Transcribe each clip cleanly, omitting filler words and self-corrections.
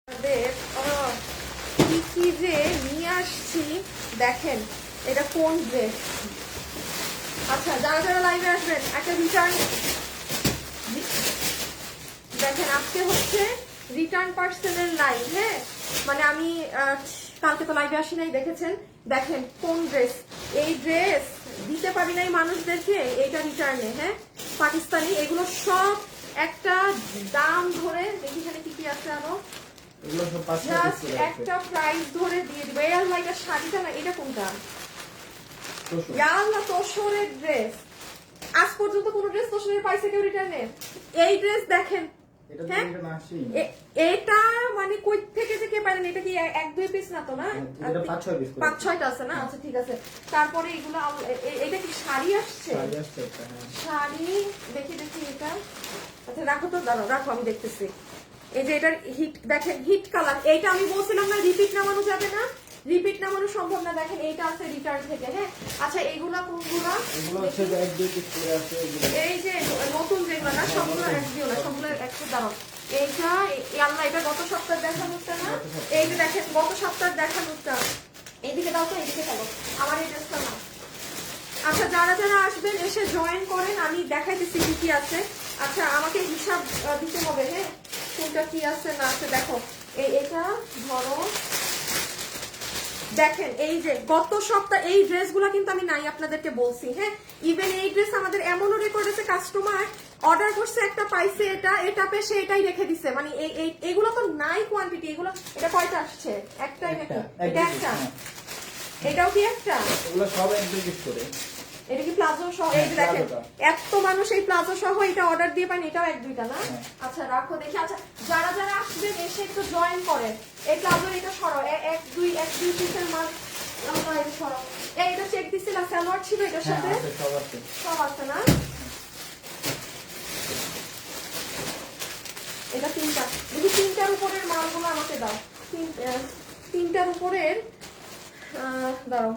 আমাদের কি কি যে নিয়ে আসছি দেখেন, এটা কোন ড্রেস। আচ্ছা, যারা যারা লাইভে আসবেন একটা রিটার্ন দেখেন, আজকে হচ্ছে রিটার্ন পার্সেলের লাইভ। হ্যাঁ, মানে আমি কালকে তো লাইভে আসি নাই, দেখেছেন। দেখেন কোন ড্রেস, এই ড্রেস দিতে পারি নাই মানুষদেরকে, এইটা রিটার্নে। হ্যাঁ, পাকিস্তানি, এগুলো সব একটা দাম ধরে দেখি এখানে কি কি আছে আরো, জাস্ট একটা প্রাইস ধরে দিয়ে দিবে। এই আল্লাহ, এটা শাড়িটা না, এটা কোনটা? আল্লাহ, তোশরের ড্রেস। আজ পর্যন্ত কোন ড্রেস তোশরের পাইছে কেউ রিটার্নে? এই ড্রেস দেখেন, এটা মানে কই থেকে যে কে পারেন, এটা কি এক দুই পিস না তো, না 5-6টা আছে না? আচ্ছা ঠিক আছে। তারপরে এগুলো, এটা কি শাড়ি আসছে? শাড়ি দেখি দেখি এটা। আচ্ছা রাখো তো, দাঁড়াও রাখো, আমি দেখতেছি। এই যে এটার হিট দেখেন, হিট কালার। এইটা আমি বলছিলাম না রিপিট নামানো যাবে না, রিপিট নামানো সম্ভব না। দেখেন এইটা আছে রিটার্ন থেকে। হ্যাঁ, আচ্ছা এইগুলা কোনগুলা? এই যে নতুন যেগুলো না, সবগুলো এক দিও না, সবগুলো একটু দাঁড়াও। এইটা আল্লাহ, এটা গত সপ্তাহ দেখানোটা না? এই যে দেখেন গত সপ্তাহ দেখানোটা। এইদিকে দাও তো, এইদিকে চলো, আমার এই ড্রেসটা না। আচ্ছা, যারা যারা আসবেন এসে জয়েন করেন, আমি দেখাইতেছি কি কি আছে। আচ্ছা, আমাকে হিসাব দিতে হবে। হ্যাঁ, কোনটা কি আছে না আছে দেখো। এটা ধরো, দেখেন এই যে গত সপ্তাহ এই ড্রেসগুলো কিন্তু আমি নাই আপনাদেরকে বলছি। হ্যাঁ, ইভেন এই ড্রেস আমাদের এমনও রেকর্ড আছে, কাস্টমার অর্ডার করছে একটা, পাইছে এটা পেয়ে এটাই রেখে দিছে। মানে এইগুলো তো নাই কোয়ান্টিটি। এগুলো এটা কয়টা আসছে? একটাই নাকি? এটা একটা, এটাও কি একটা? এগুলো সব এক দুই পিস করে। এটা কি প্লাজো সহ? এই যে দেখেন, এত মানুষ এই প্লাজো সহ এটা অর্ডার দিয়ে পান, এটাও এক দুইটা না? আচ্ছা রাখো দেখি। আচ্ছা, যারা যারা আসবেন এসে একটু জয়েন করেন। এই প্লাজো এটা সরাও, এক দুই পিসের মাল সরাও। এটা চেক দিছিলাম, সালোয়ার ছিল এটার সাথে? সব আছে না? এটা তিনটা, যদি তিনটার উপরের মালগুলো আমাকে দাও। তিনটার উপরের দাও।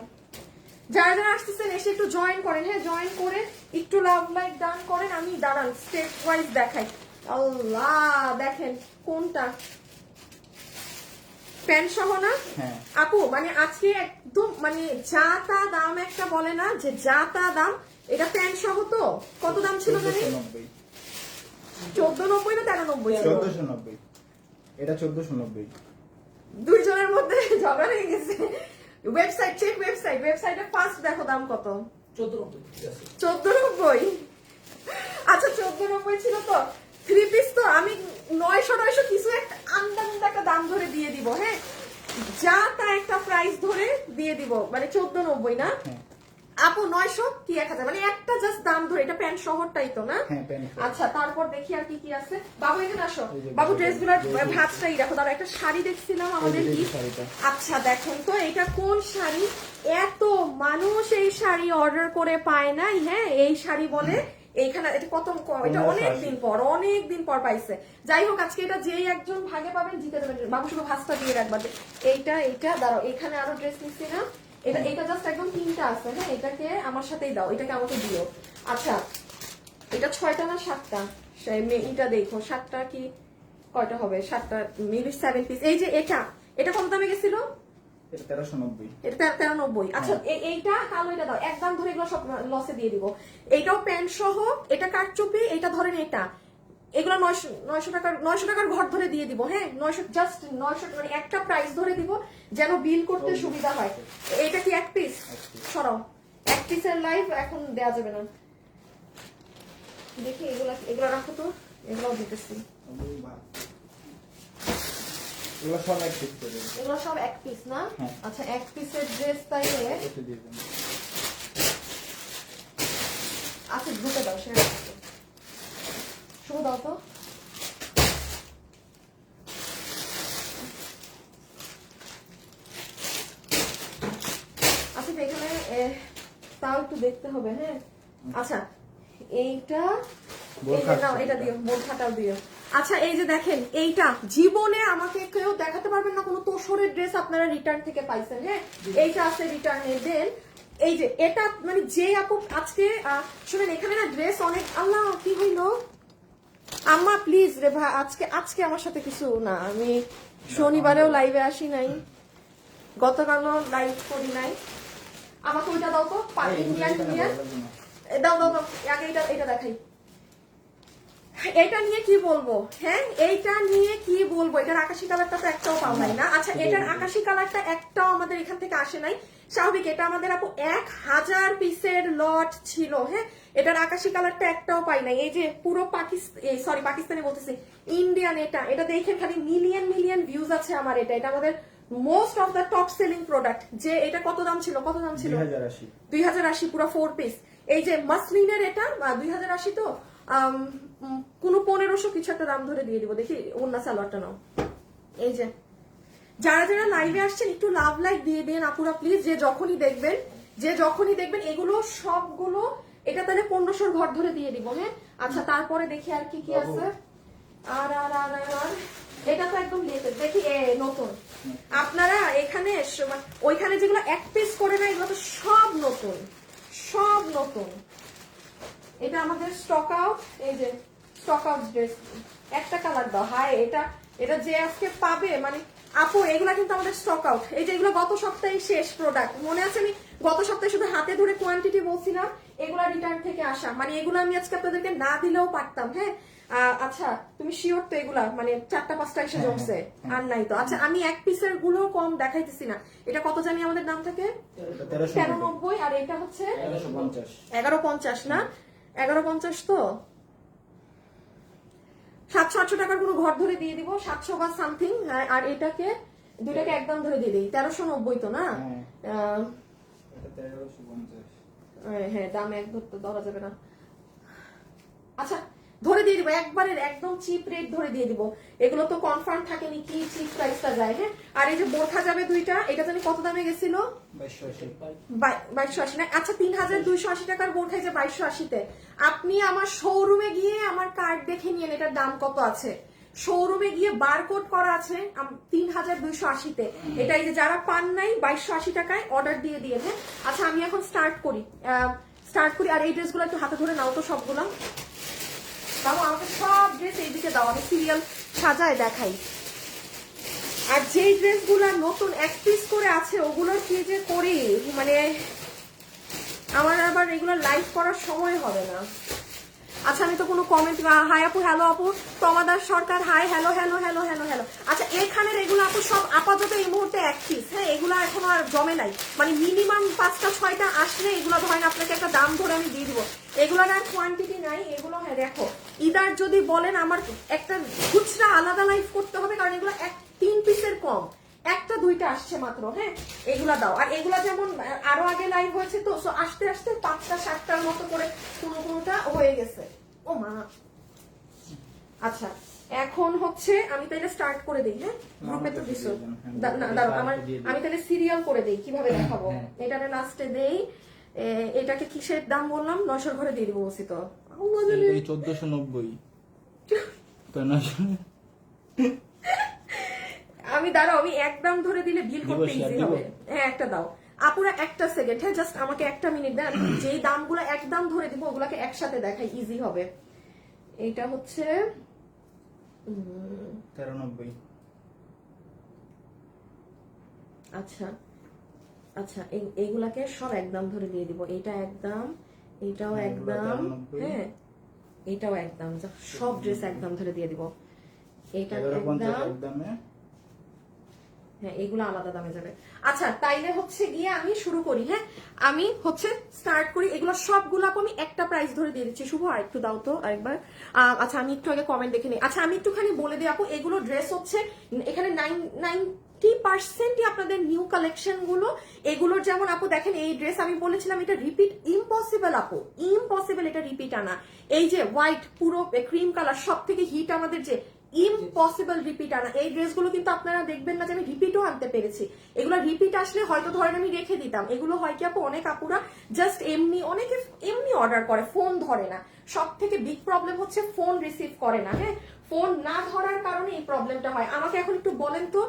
যারা যারা আসতেছেন এসে একটু জয়েন করেন। হ্যাঁ, জয়েন করে একটু লাভ লাইক ডান করেন। আমি দাঁড়ান স্টেপ ওয়াইজ দেখাই। আল্লাহ, দেখেন কোনটা প্যান্ট সহ না? আপু মানে আজকে একদম মানে যা তা দাম একটা বলে না, যে যা তা দাম। এটা প্যান্ট সহ তো কত দাম ছিল জানি? 1490 না 1390? 1490। এটা 1490। দুইজনের মধ্যে ঝগড়া লেগে গেছে। ওয়েবসাইট চেক, ওয়েবসাইটে ফার্স্ট দেখো দাম কত? 1490। আচ্ছা 1490 ছিল তো। 3 পিস তো আমি 900 কিছু একটা আন্দাজ একটা দাম ধরে দিয়ে দিব। হ্যাঁ, যা তা একটা প্রাইস ধরে দিয়ে দিব, মানে 1490 না আপু? 900 কি 1000, মানে একটা জাস্ট দাম ধরে। এটা প্যান্ট শহরটাই তো না? আচ্ছা, তারপর দেখি আর কি কি আছে। বাবু এখানে আসো। বাবু ড্রেসগুলোর ভাঁজটাই দেখো। তার একটা শাড়ি দেখছিলাম আমাদের কি। আচ্ছা দেখেন তো, এটা কোন শাড়ি? এত মানুষ এই শাড়ি অর্ডার করে পায় নাই। হ্যাঁ, এই শাড়ি বলে এইখানে, এটা কত, এটা অনেকদিন পর পাইছে। যাই হোক, আজকে এটা যেই একজন ভাগে পাবেন জিতে দেবেন। বাবু শুধু ভাঁজটা দিয়ে রাখবা। এইটা দাঁড়াও, এখানে আরো ড্রেস নিচ্ছি না? এটা জাস্ট একদম 3টা আছে। হ্যাঁ, এটাকে আমার সাথেই দাও, এটাকে আমাকে দিও। আচ্ছা, এটা 6টা না 7টা? এটা দেখো 7টা কি কয়টা হবে? 7টা, মেবি 7 পিস। এই যে এটা কত দামে গেছিল? এটা 1390। এটা 1390। আচ্ছা, এইটা কালো, এটা দাও। একদম ধরে এগুলো সব লসে দিয়ে দিব। এইটাও প্যান্ট সহ, এটা কাটচুপি, এটা ধরেন এটা। এগুলো 900 টাকার ঘর ধরে দিয়ে দিব। হ্যাঁ, 900, জাস্ট 900, মানে একটা প্রাইস ধরে দিব যেন বিল করতে সুবিধা হয়। এটা কি এক পিস? সরাও, এক পিসের লাইভ এখন দেয়া যাবে না। দেখি এগুলো রাখো তো, এগুলো দিতেছি। এগুলো সব এক পিস না? আচ্ছা, এক পিসের ড্রেস তাইলে। আচ্ছা, ঢুকে দাও, সে শুরু দাও তো। আচ্ছা, এখানে তাও একটু দেখতে হবে। হ্যাঁ, আচ্ছা এইটা এটা দিও, বোরখাটাও দিও। আচ্ছা, এই যে দেখেন, এইটা জীবনে আমাকে কেউ দেখাতে পারবেন না কোনো তোশরের ড্রেস আপনারা রিটার্ন থেকে পাইছেন। হ্যাঁ, এইটা আছে রিটার্নে। দেন এই যে এটা, মানে যে আপু আজকে শুনেন, এখানে না ড্রেস অনেক। আল্লাহ, কি হইলো? আম্মা প্লিজ রে ভাই, আজকে আমার সাথে কিছু না, আমি শনিবারেও লাইভে আসি নাই, গতকালও লাইভ করি নাই। আমাকে ওইটা দাও তো, ইন্ডিয়ান ইন্ডিয়ান দাও দাও দাও, আগে এটা দেখাই। এটা নিয়ে কি বলবো, হ্যাঁ এইটা নিয়ে কি বলবো, এটার আকাশি কালারটা তো একটাও পাওয়া যায় না। আচ্ছা এটার আকাশি কালারটা একটাও আমাদের এখান থেকে আসে নাই, স্বাভাবিক। এটা আমাদের আপু 1000 পিসের লট ছিল, হ্যাঁ এটার আকাশি কালারটা একটাও পাই নাই। এই যে পুরো পাকিস্তানি বলতেছি, ইন্ডিয়ান, এটা দেখে খালি মিলিয়ন মিলিয়ন ভিউজ আছে আমার। এটা আমাদের most of the top selling product. যে এটা কত দাম ছিল, 2080 পুরো 4 পিস। এই যে মাসলিনের এটা 2080 তো কোন 1500 কিছু একটা দাম ধরে দিয়ে দিব। দেখি ওন্না সালোয়ারটা নাও। এই যে যারা যারা লাইভে আসছেন একটু লাভ লাইক দিয়ে দেন আপুরা প্লিজ। যে যখনই দেখবেন এগুলো সবগুলো, এটা তাহলে 1500 ঘর ধরে দিয়ে দিব, হ্যাঁ। আচ্ছা তারপরে দেখি আর কি কি আছে। আর আর আর আর এটা তো একদম লেটেস্ট, দেখি নতুন। আপনারা এখানে ওইখানে যেগুলো এক পিস করে না, এগুলো তো সব নতুন, সব নতুন। এটা আমাদের স্টক আউট, এই যে স্টক আউট ড্রেস, একটা কালার দাও। হাই এটা যে আজকে পাবে মানে আপু, এগুলা কিন্তু আমাদের স্টক আউট। এই যে এগুলো গত সপ্তাহে শেষ প্রোডাক্ট, মনে আছে আমি গত সপ্তাহে শুধু হাতে ধরে কোয়ান্টিটি বলছিলাম, এগুলা রিটার্ন থেকে আসা, মানে এগুলো আমি আজকে আপনাদেরকে না দিলেও পারতাম, হ্যাঁ। আচ্ছা তুমি শিওর তো এগুলা মানে 4টা-5টা এসে জমছে আর নাই তো? আচ্ছা আমি এক পিসের গুলো কম দেখাইতেছি না। এটা কত জানি আমাদের দাম থাকে 1390, আর এটা হচ্ছে 1150 না, 1150 তো 700-800 টাকার কোনো ঘর ধরে দিয়ে দিব, 700 বা সামথিং। আর এটাকে দুইটাকে একদম ধরে দিয়ে দিই 1390 তো না। হ্যাঁ দাম এক ধরতে ধরা যাবে না। আচ্ছা ধরে দিয়ে দিব একবারে, একদম চিপ রেট ধরে দিয়ে দিব। এগুলো তো কনফার্ম থাকেনি কি চিপ প্রাইসটা যায়, হ্যাঁ। আর এই যে বোরখা যাবে দুইটা, এটা জানি কত দামে গেছিল, 2280 না। আচ্ছা 3280 টাকার বোরখা, যে 2280-তে। আপনি আমার শোরুমে গিয়ে আমার কার্ড দেখে নিয়েন এটার দাম কত আছে। শোরুমে গিয়ে বারকোড করা আছে 3280-তে। এটা এই যে যারা পান নাই 2280 টাকায় অর্ডার দিয়ে দিয়ে, হ্যাঁ। আচ্ছা আমি এখন স্টার্ট করি। আর এই ড্রেসগুলো একটু হাতে ধরে নাও তো সবগুলো। বাবু আমাকে সব ড্রেস এইদিকে দাও, আমি সিরিয়াল সাজায় দেখাই। আর যেই ড্রেসগুলো নতুন এক পিস করে আছে ওগুলোর কি যে করি, মানে আমার আবার এগুলো লাইভ করার সময় হবে না। আচ্ছা আমি তো কোনো কমেন্ট, হাই আপু, হ্যালো আপু, তমাদার Sarkar, hi, hello hello hello hello hello. আচ্ছা এখানের এগুলো আপু সব আপাতত এই মুহূর্তে এক পিস, হ্যাঁ। এগুলো এখনো আর জমে নাই, মানে মিনিমাম 5টা-6টা আসলে এগুলো ধরেন আপনাকে একটা দাম ধরে আমি দিয়ে দিব। এগুলোর আর কোয়ান্টিটি নাই এগুলো, হ্যাঁ দেখো। ইদার যদি বলেন আমার একটা খুচরা আলাদা লাইভ করতে হবে, কারণ এগুলো 3 পিসের কম, 1টা-2টা আসছে মাত্র, হ্যাঁ। এগুলা দাও। আর এগুলা যেমন আরো আগে লাইভ হয়েছে তো, আস্তে আস্তে 5টা-7টার মতো করে কোনোটা হয়ে গেছে। ও মা, আচ্ছা এখন হচ্ছে আমি তাইলে স্টার্ট করে দিই, হ্যাঁ। গ্রুপে তো দিছো, দাঁড়াও আমি তাহলে সিরিয়াল করে দিই, কিভাবে দেখাবো। এটারে লাস্টে দেই। এটাকে কিসের দাম বললাম, 900 ঘরে দিয়ে দিব বলছি তো। 1490 তো 900। আমি দাঁড়াও, আমি একদম ধরে দিলে বিল করতে ইজি হবে। হ্যাঁ একটা দাও আপুরা, একটা সেকেন্ড, হ্যাঁ জাস্ট আমাকে একটা মিনিট দেন। যেই দামগুলো একদম ধরে দিব ওগুলাকে একসাথে দেখাই, ইজি হবে। এটা হচ্ছে 1390। আচ্ছা আচ্ছা এইগুলাকে সব একদম ধরে দিয়ে দিব। এটা একদম, এটাও একদম, হ্যাঁ এটাও একদম, সব ড্রেস একদম ধরে দিয়ে দিব। এটা একদম, হ্যাঁ এগুলো আলাদা দামে যাবে। আচ্ছা তাইলে হচ্ছে গিয়ে আমি শুরু করি, হ্যাঁ আমি হচ্ছে স্টার্ট করি। এগুলো সবগুলো আমি একটা প্রাইস ধরে দিয়ে দিচ্ছি। শুভ আর একটু দাও তো আরেকবার। আচ্ছা আমি একটু আগে কমেন্ট দেখে নিই। আচ্ছা আমি একটুখানি বলে দিই আপু, এগুলো ড্রেস হচ্ছে এখানে 90% আপনাদের নিউ কালেকশন গুলো। এগুলোর যেমন আপু দেখেন এই ড্রেস আমি বলেছিলাম এটা রিপিট ইম্পসিবল আপু, ইম্পসিবল এটা রিপিট আনা। এই যে হোয়াইট পুরো ক্রিম কালার, সব থেকে হিট আমাদের যে ইম্পসিবল রিপিট আনা। এই ড্রেসগুলো কিন্তু আপনারা দেখবেন না যে আমি রিপিটও আনতে পেরেছি। এগুলো রিপিট আসলে হয়তো ধরেন আমি রেখে দিতাম। এগুলো হয় কি আপু, অনেক আপুরা জাস্ট এমনি, অনেকে এমনি অর্ডার করে, ফোন ধরে না। সব থেকে বিগ প্রবলেম হচ্ছে ফোন রিসিভ করে না, হ্যাঁ ফোন না ধরার কারণে এই প্রবলেমটা হয়। আমাকে এখন একটু বলেন তো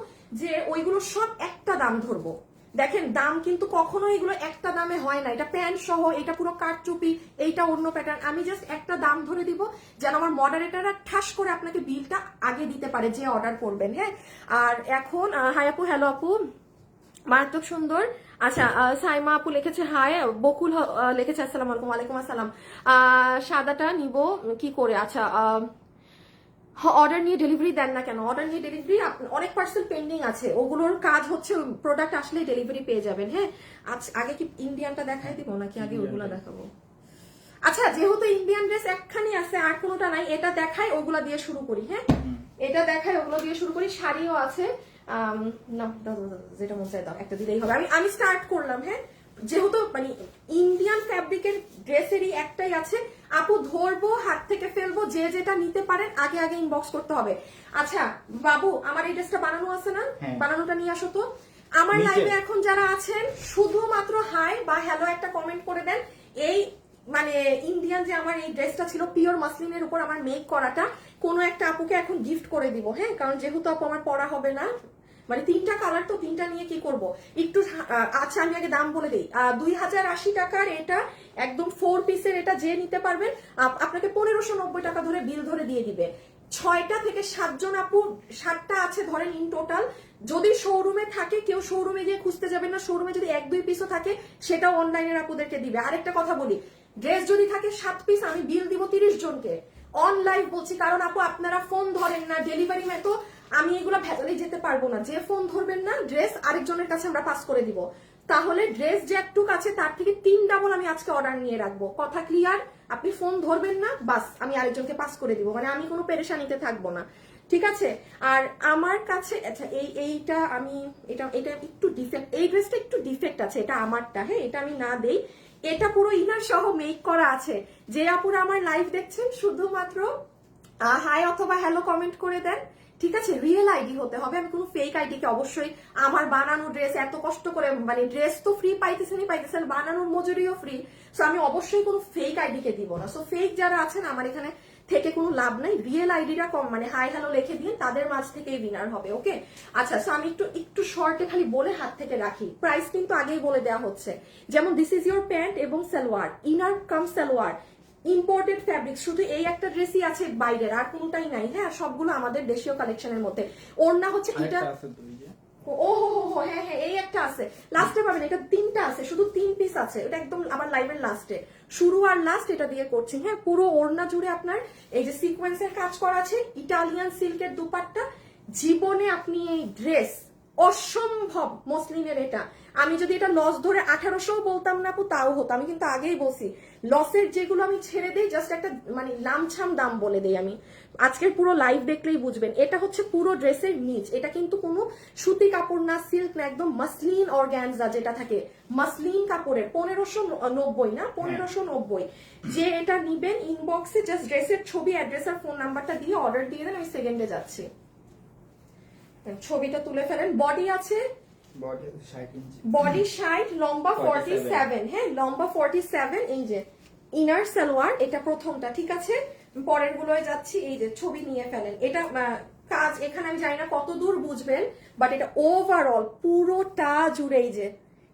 যে ওইগুলো সব একটা দাম ধরবো, দেখেন দাম কিন্তু কখনো এগুলো একটা দামে হয় না, এটা প্যান্ট সহ, এটা পুরো কাটচুপি, এইটা অন্য প্যাটার্ন। আমি জাস্ট একটা দাম ধরে দিব যেন আমার মডারেটাররা ঠাস করে আপনাকে বিলটা আগে দিতে পারে যে অর্ডার করবেন। হ্যাঁ, আর এখন হাই আপু, হ্যালো আপু, মারাত্মক সুন্দর। আচ্ছা, সাইমা আপু লিখেছে হাই, বকুল লিখেছে আসসালামু আলাইকুম। ওয়ালাইকুম আসসালাম। সাদাটা নিব কি করে? আচ্ছা, অর্ডার নিয়ে ডেলিভারি দেন না কেন? অর্ডার নিয়ে ডেলিভারি অনেক পার্সেল পেন্ডিং আছে, ওগুলোর কাজ হচ্ছে প্রোডাক্ট আসলে ডেলিভারি পেয়ে যাবেন। হ্যাঁ, আগে কি ইন্ডিয়ানটা দেখাই দিব নাকি আগে ওগুলা দেখাবো? আচ্ছা, যেহেতু ইন্ডিয়ান ড্রেস একখানি আছে আর কোনোটা নাই, এটা দেখাই, ওগুলা দিয়ে শুরু করি। হ্যাঁ, এটা দেখাই, ওগুলো দিয়ে শুরু করি। শাড়িও আছে, না যেটা মন চাই দাও, একটা দিলেই হবে। আমি স্টার্ট করলাম। হ্যাঁ, যেহেতু মানে ইন্ডিয়ান ফ্যাব্রিকের ড্রেসেরই একটাই আছে আপু, ধরবো হাত থেকে ফেলবো, যে যেটা নিতে পারেন আগে আগে ইনবক্স করতে হবে। আচ্ছা বাবু, আমার এই ড্রেসটা বানানো আছে না? বানানোটা নিয়ে আসো তো। আমার লাইভে এখন যারা আছেন শুধুমাত্র হাই বা হ্যালো একটা কমেন্ট করে দেন। এই মানে ইন্ডিয়ান যে আমার এই ড্রেসটা ছিল পিওর মাসলিনের উপর আমার মেক করাটা, কোনো একটা আপুকে এখন গিফট করে দিব। হ্যাঁ, কারণ যেহেতু আপু আমার পরা হবে না, মানে 3টা কালার তো, 3টা নিয়ে কি করব একটু। আচ্ছা আমি আগে দাম বলে দিই, 2080 টাকার এটা একদম 4 পিসের, এটা যে নিতে পারবেন আপনাকে 1590 টাকা ধরে বিল ধরে দিয়ে দিবে। 6টা থেকে 7 জন আপু, 7টা আছে ধরেন ইন টোটাল। যদি শোরুমে থাকে, কেউ শোরুমে গিয়ে খুঁজতে যাবেন না, শোরুমে যদি 1-2 পিসও থাকে সেটাও অনলাইনের আপুদেরকে দিবে। আরেকটা কথা বলি, ড্রেস যদি থাকে 7 পিস, আমি বিল দিব 30 জনকে। অন লাইভ বলছি, কারণ আপু আপনারা ফোন ধরেন না, ডেলিভারি ম্যান তো আমি এগুলো ভেজালে যেতে পারবো না। যে ফোন ধরবেন না, ড্রেস আরেকজনের কাছে আমরা পাস করে দিব। তাহলে ড্রেস যে একটুক আছে তার থেকে 3 ডাবল আমি আজকে অর্ডার নিয়ে রাখবো। কথা ক্লিয়ার? আপনি ফোন ধরবেন না, বাস আমি আরেকজনকে পাস করে দিব, মানে আমি কোনো পেরেশানিতে থাকবো না। ঠিক আছে? আর আমার কাছে আচ্ছা এইটা আমি এটা একটু ডিফেক্ট, এই ড্রেসটা একটু ডিফেক্ট আছে, এটা আমারটা। হ্যাঁ, এটা আমি না দেই, এটা পুরো ইনার সহ মেক করা আছে। যে আপুরা আমার লাইভ দেখছেন শুধুমাত্র হাই অথবা হ্যালো কমেন্ট করে দেন। ঠিক আছে, রিয়েল আইডি হতে হবে, আমি কোনো ফেক আইডিকে অবশ্যই আমার বানানো ড্রেস এত কষ্ট করে, মানে ড্রেস তো ফ্রি পাইতেছেন, বানানোর মজুরিও ফ্রি, সো আমি অবশ্যই কোনো ফেক আইডিকে দিব না। সো ফেক যারা আছেন আমার এখানে থেকে কোনো লাভ নাই, রিয়েল আইডিটা কম মানে হাই হ্যালো লিখে দিয়ে তাদের মাঝ থেকেই উইনার হবে। ওকে, আচ্ছা সো আমি একটু শর্টে খালি বলে হাত থেকে রাখি, প্রাইস কিন্তু আগেই বলে দেওয়া হচ্ছে। যেমন দিস ইজ ইউর প্যান্ট এবং সালোয়ার, ইনার কাম সালোয়ার, ইম্পোর্টেড ফ্যাব্রিক, শুধু এই একটা ড্রেসই আছে বাইরের, আর কোনটাই নাই। হ্যাঁ, সবগুলো আমাদের দেশীয় কালেকশনের মধ্যে। ওড়না হচ্ছে এটা, ও হো হ্যাঁ হ্যাঁ, এই একটা আছে, লাস্টে পাবেন, এটা 3টা আছে, শুধু 3 পিস আছে, এটা একদম আমার লাইভের লাস্টে, শুরু আর লাস্ট এটা দিয়ে করছি। হ্যাঁ, পুরো ওড়না জুড়ে আপনার এই যে সিকোয়েন্সের কাজ করা আছে, ইটালিয়ান সিল্কের দুপাট্টা। জীবনে আপনি এই ড্রেস অসম্ভব মসলিনের, এটা আমি যদি এটা লস ধরে 1800 বলতাম না আপু তাও হতো, আমি কিন্তু আগেই বলছি লসের যেগুলো আমি ছেড়ে দিই, জাস্ট একটা মানে লামছাম দাম বলে দিই আমি। আজকের পুরো লাইভ দেখলেই বুঝবেন, এটা হচ্ছে পুরো ড্রেসের নিচ, এটা কিন্তু কোনো সুতি কাপড় না, সিল্ক না, একদম মাসলিন অর্গানজা যেটা থাকে মাসলিন কাপড়ের, 1590 না 1590। যে এটা নিবেন ইনবক্সে জাস্ট ড্রেসের ছবি, অ্যাড্রেস আর ফোন নাম্বারটা দিয়ে অর্ডার দিয়ে দেন, আমি সেকেন্ডে যাচ্ছি। ছবিটা তুলে ফেলেন। বডি আছে, বডি 60, লম্বা 47। হ্যাঁ, লম্বা 47। এই যে ইনার সালোয়ার, এটা প্রথমটা। ঠিক আছে, পরের গুলোয় যাচ্ছি। এই যে ছবি নিয়ে ফেলেন, এটা কাজ এখানে আমি জানি না কত দূর বুঝবেন, বাট এটা ওভারঅল পুরোটা জুড়ে এই যে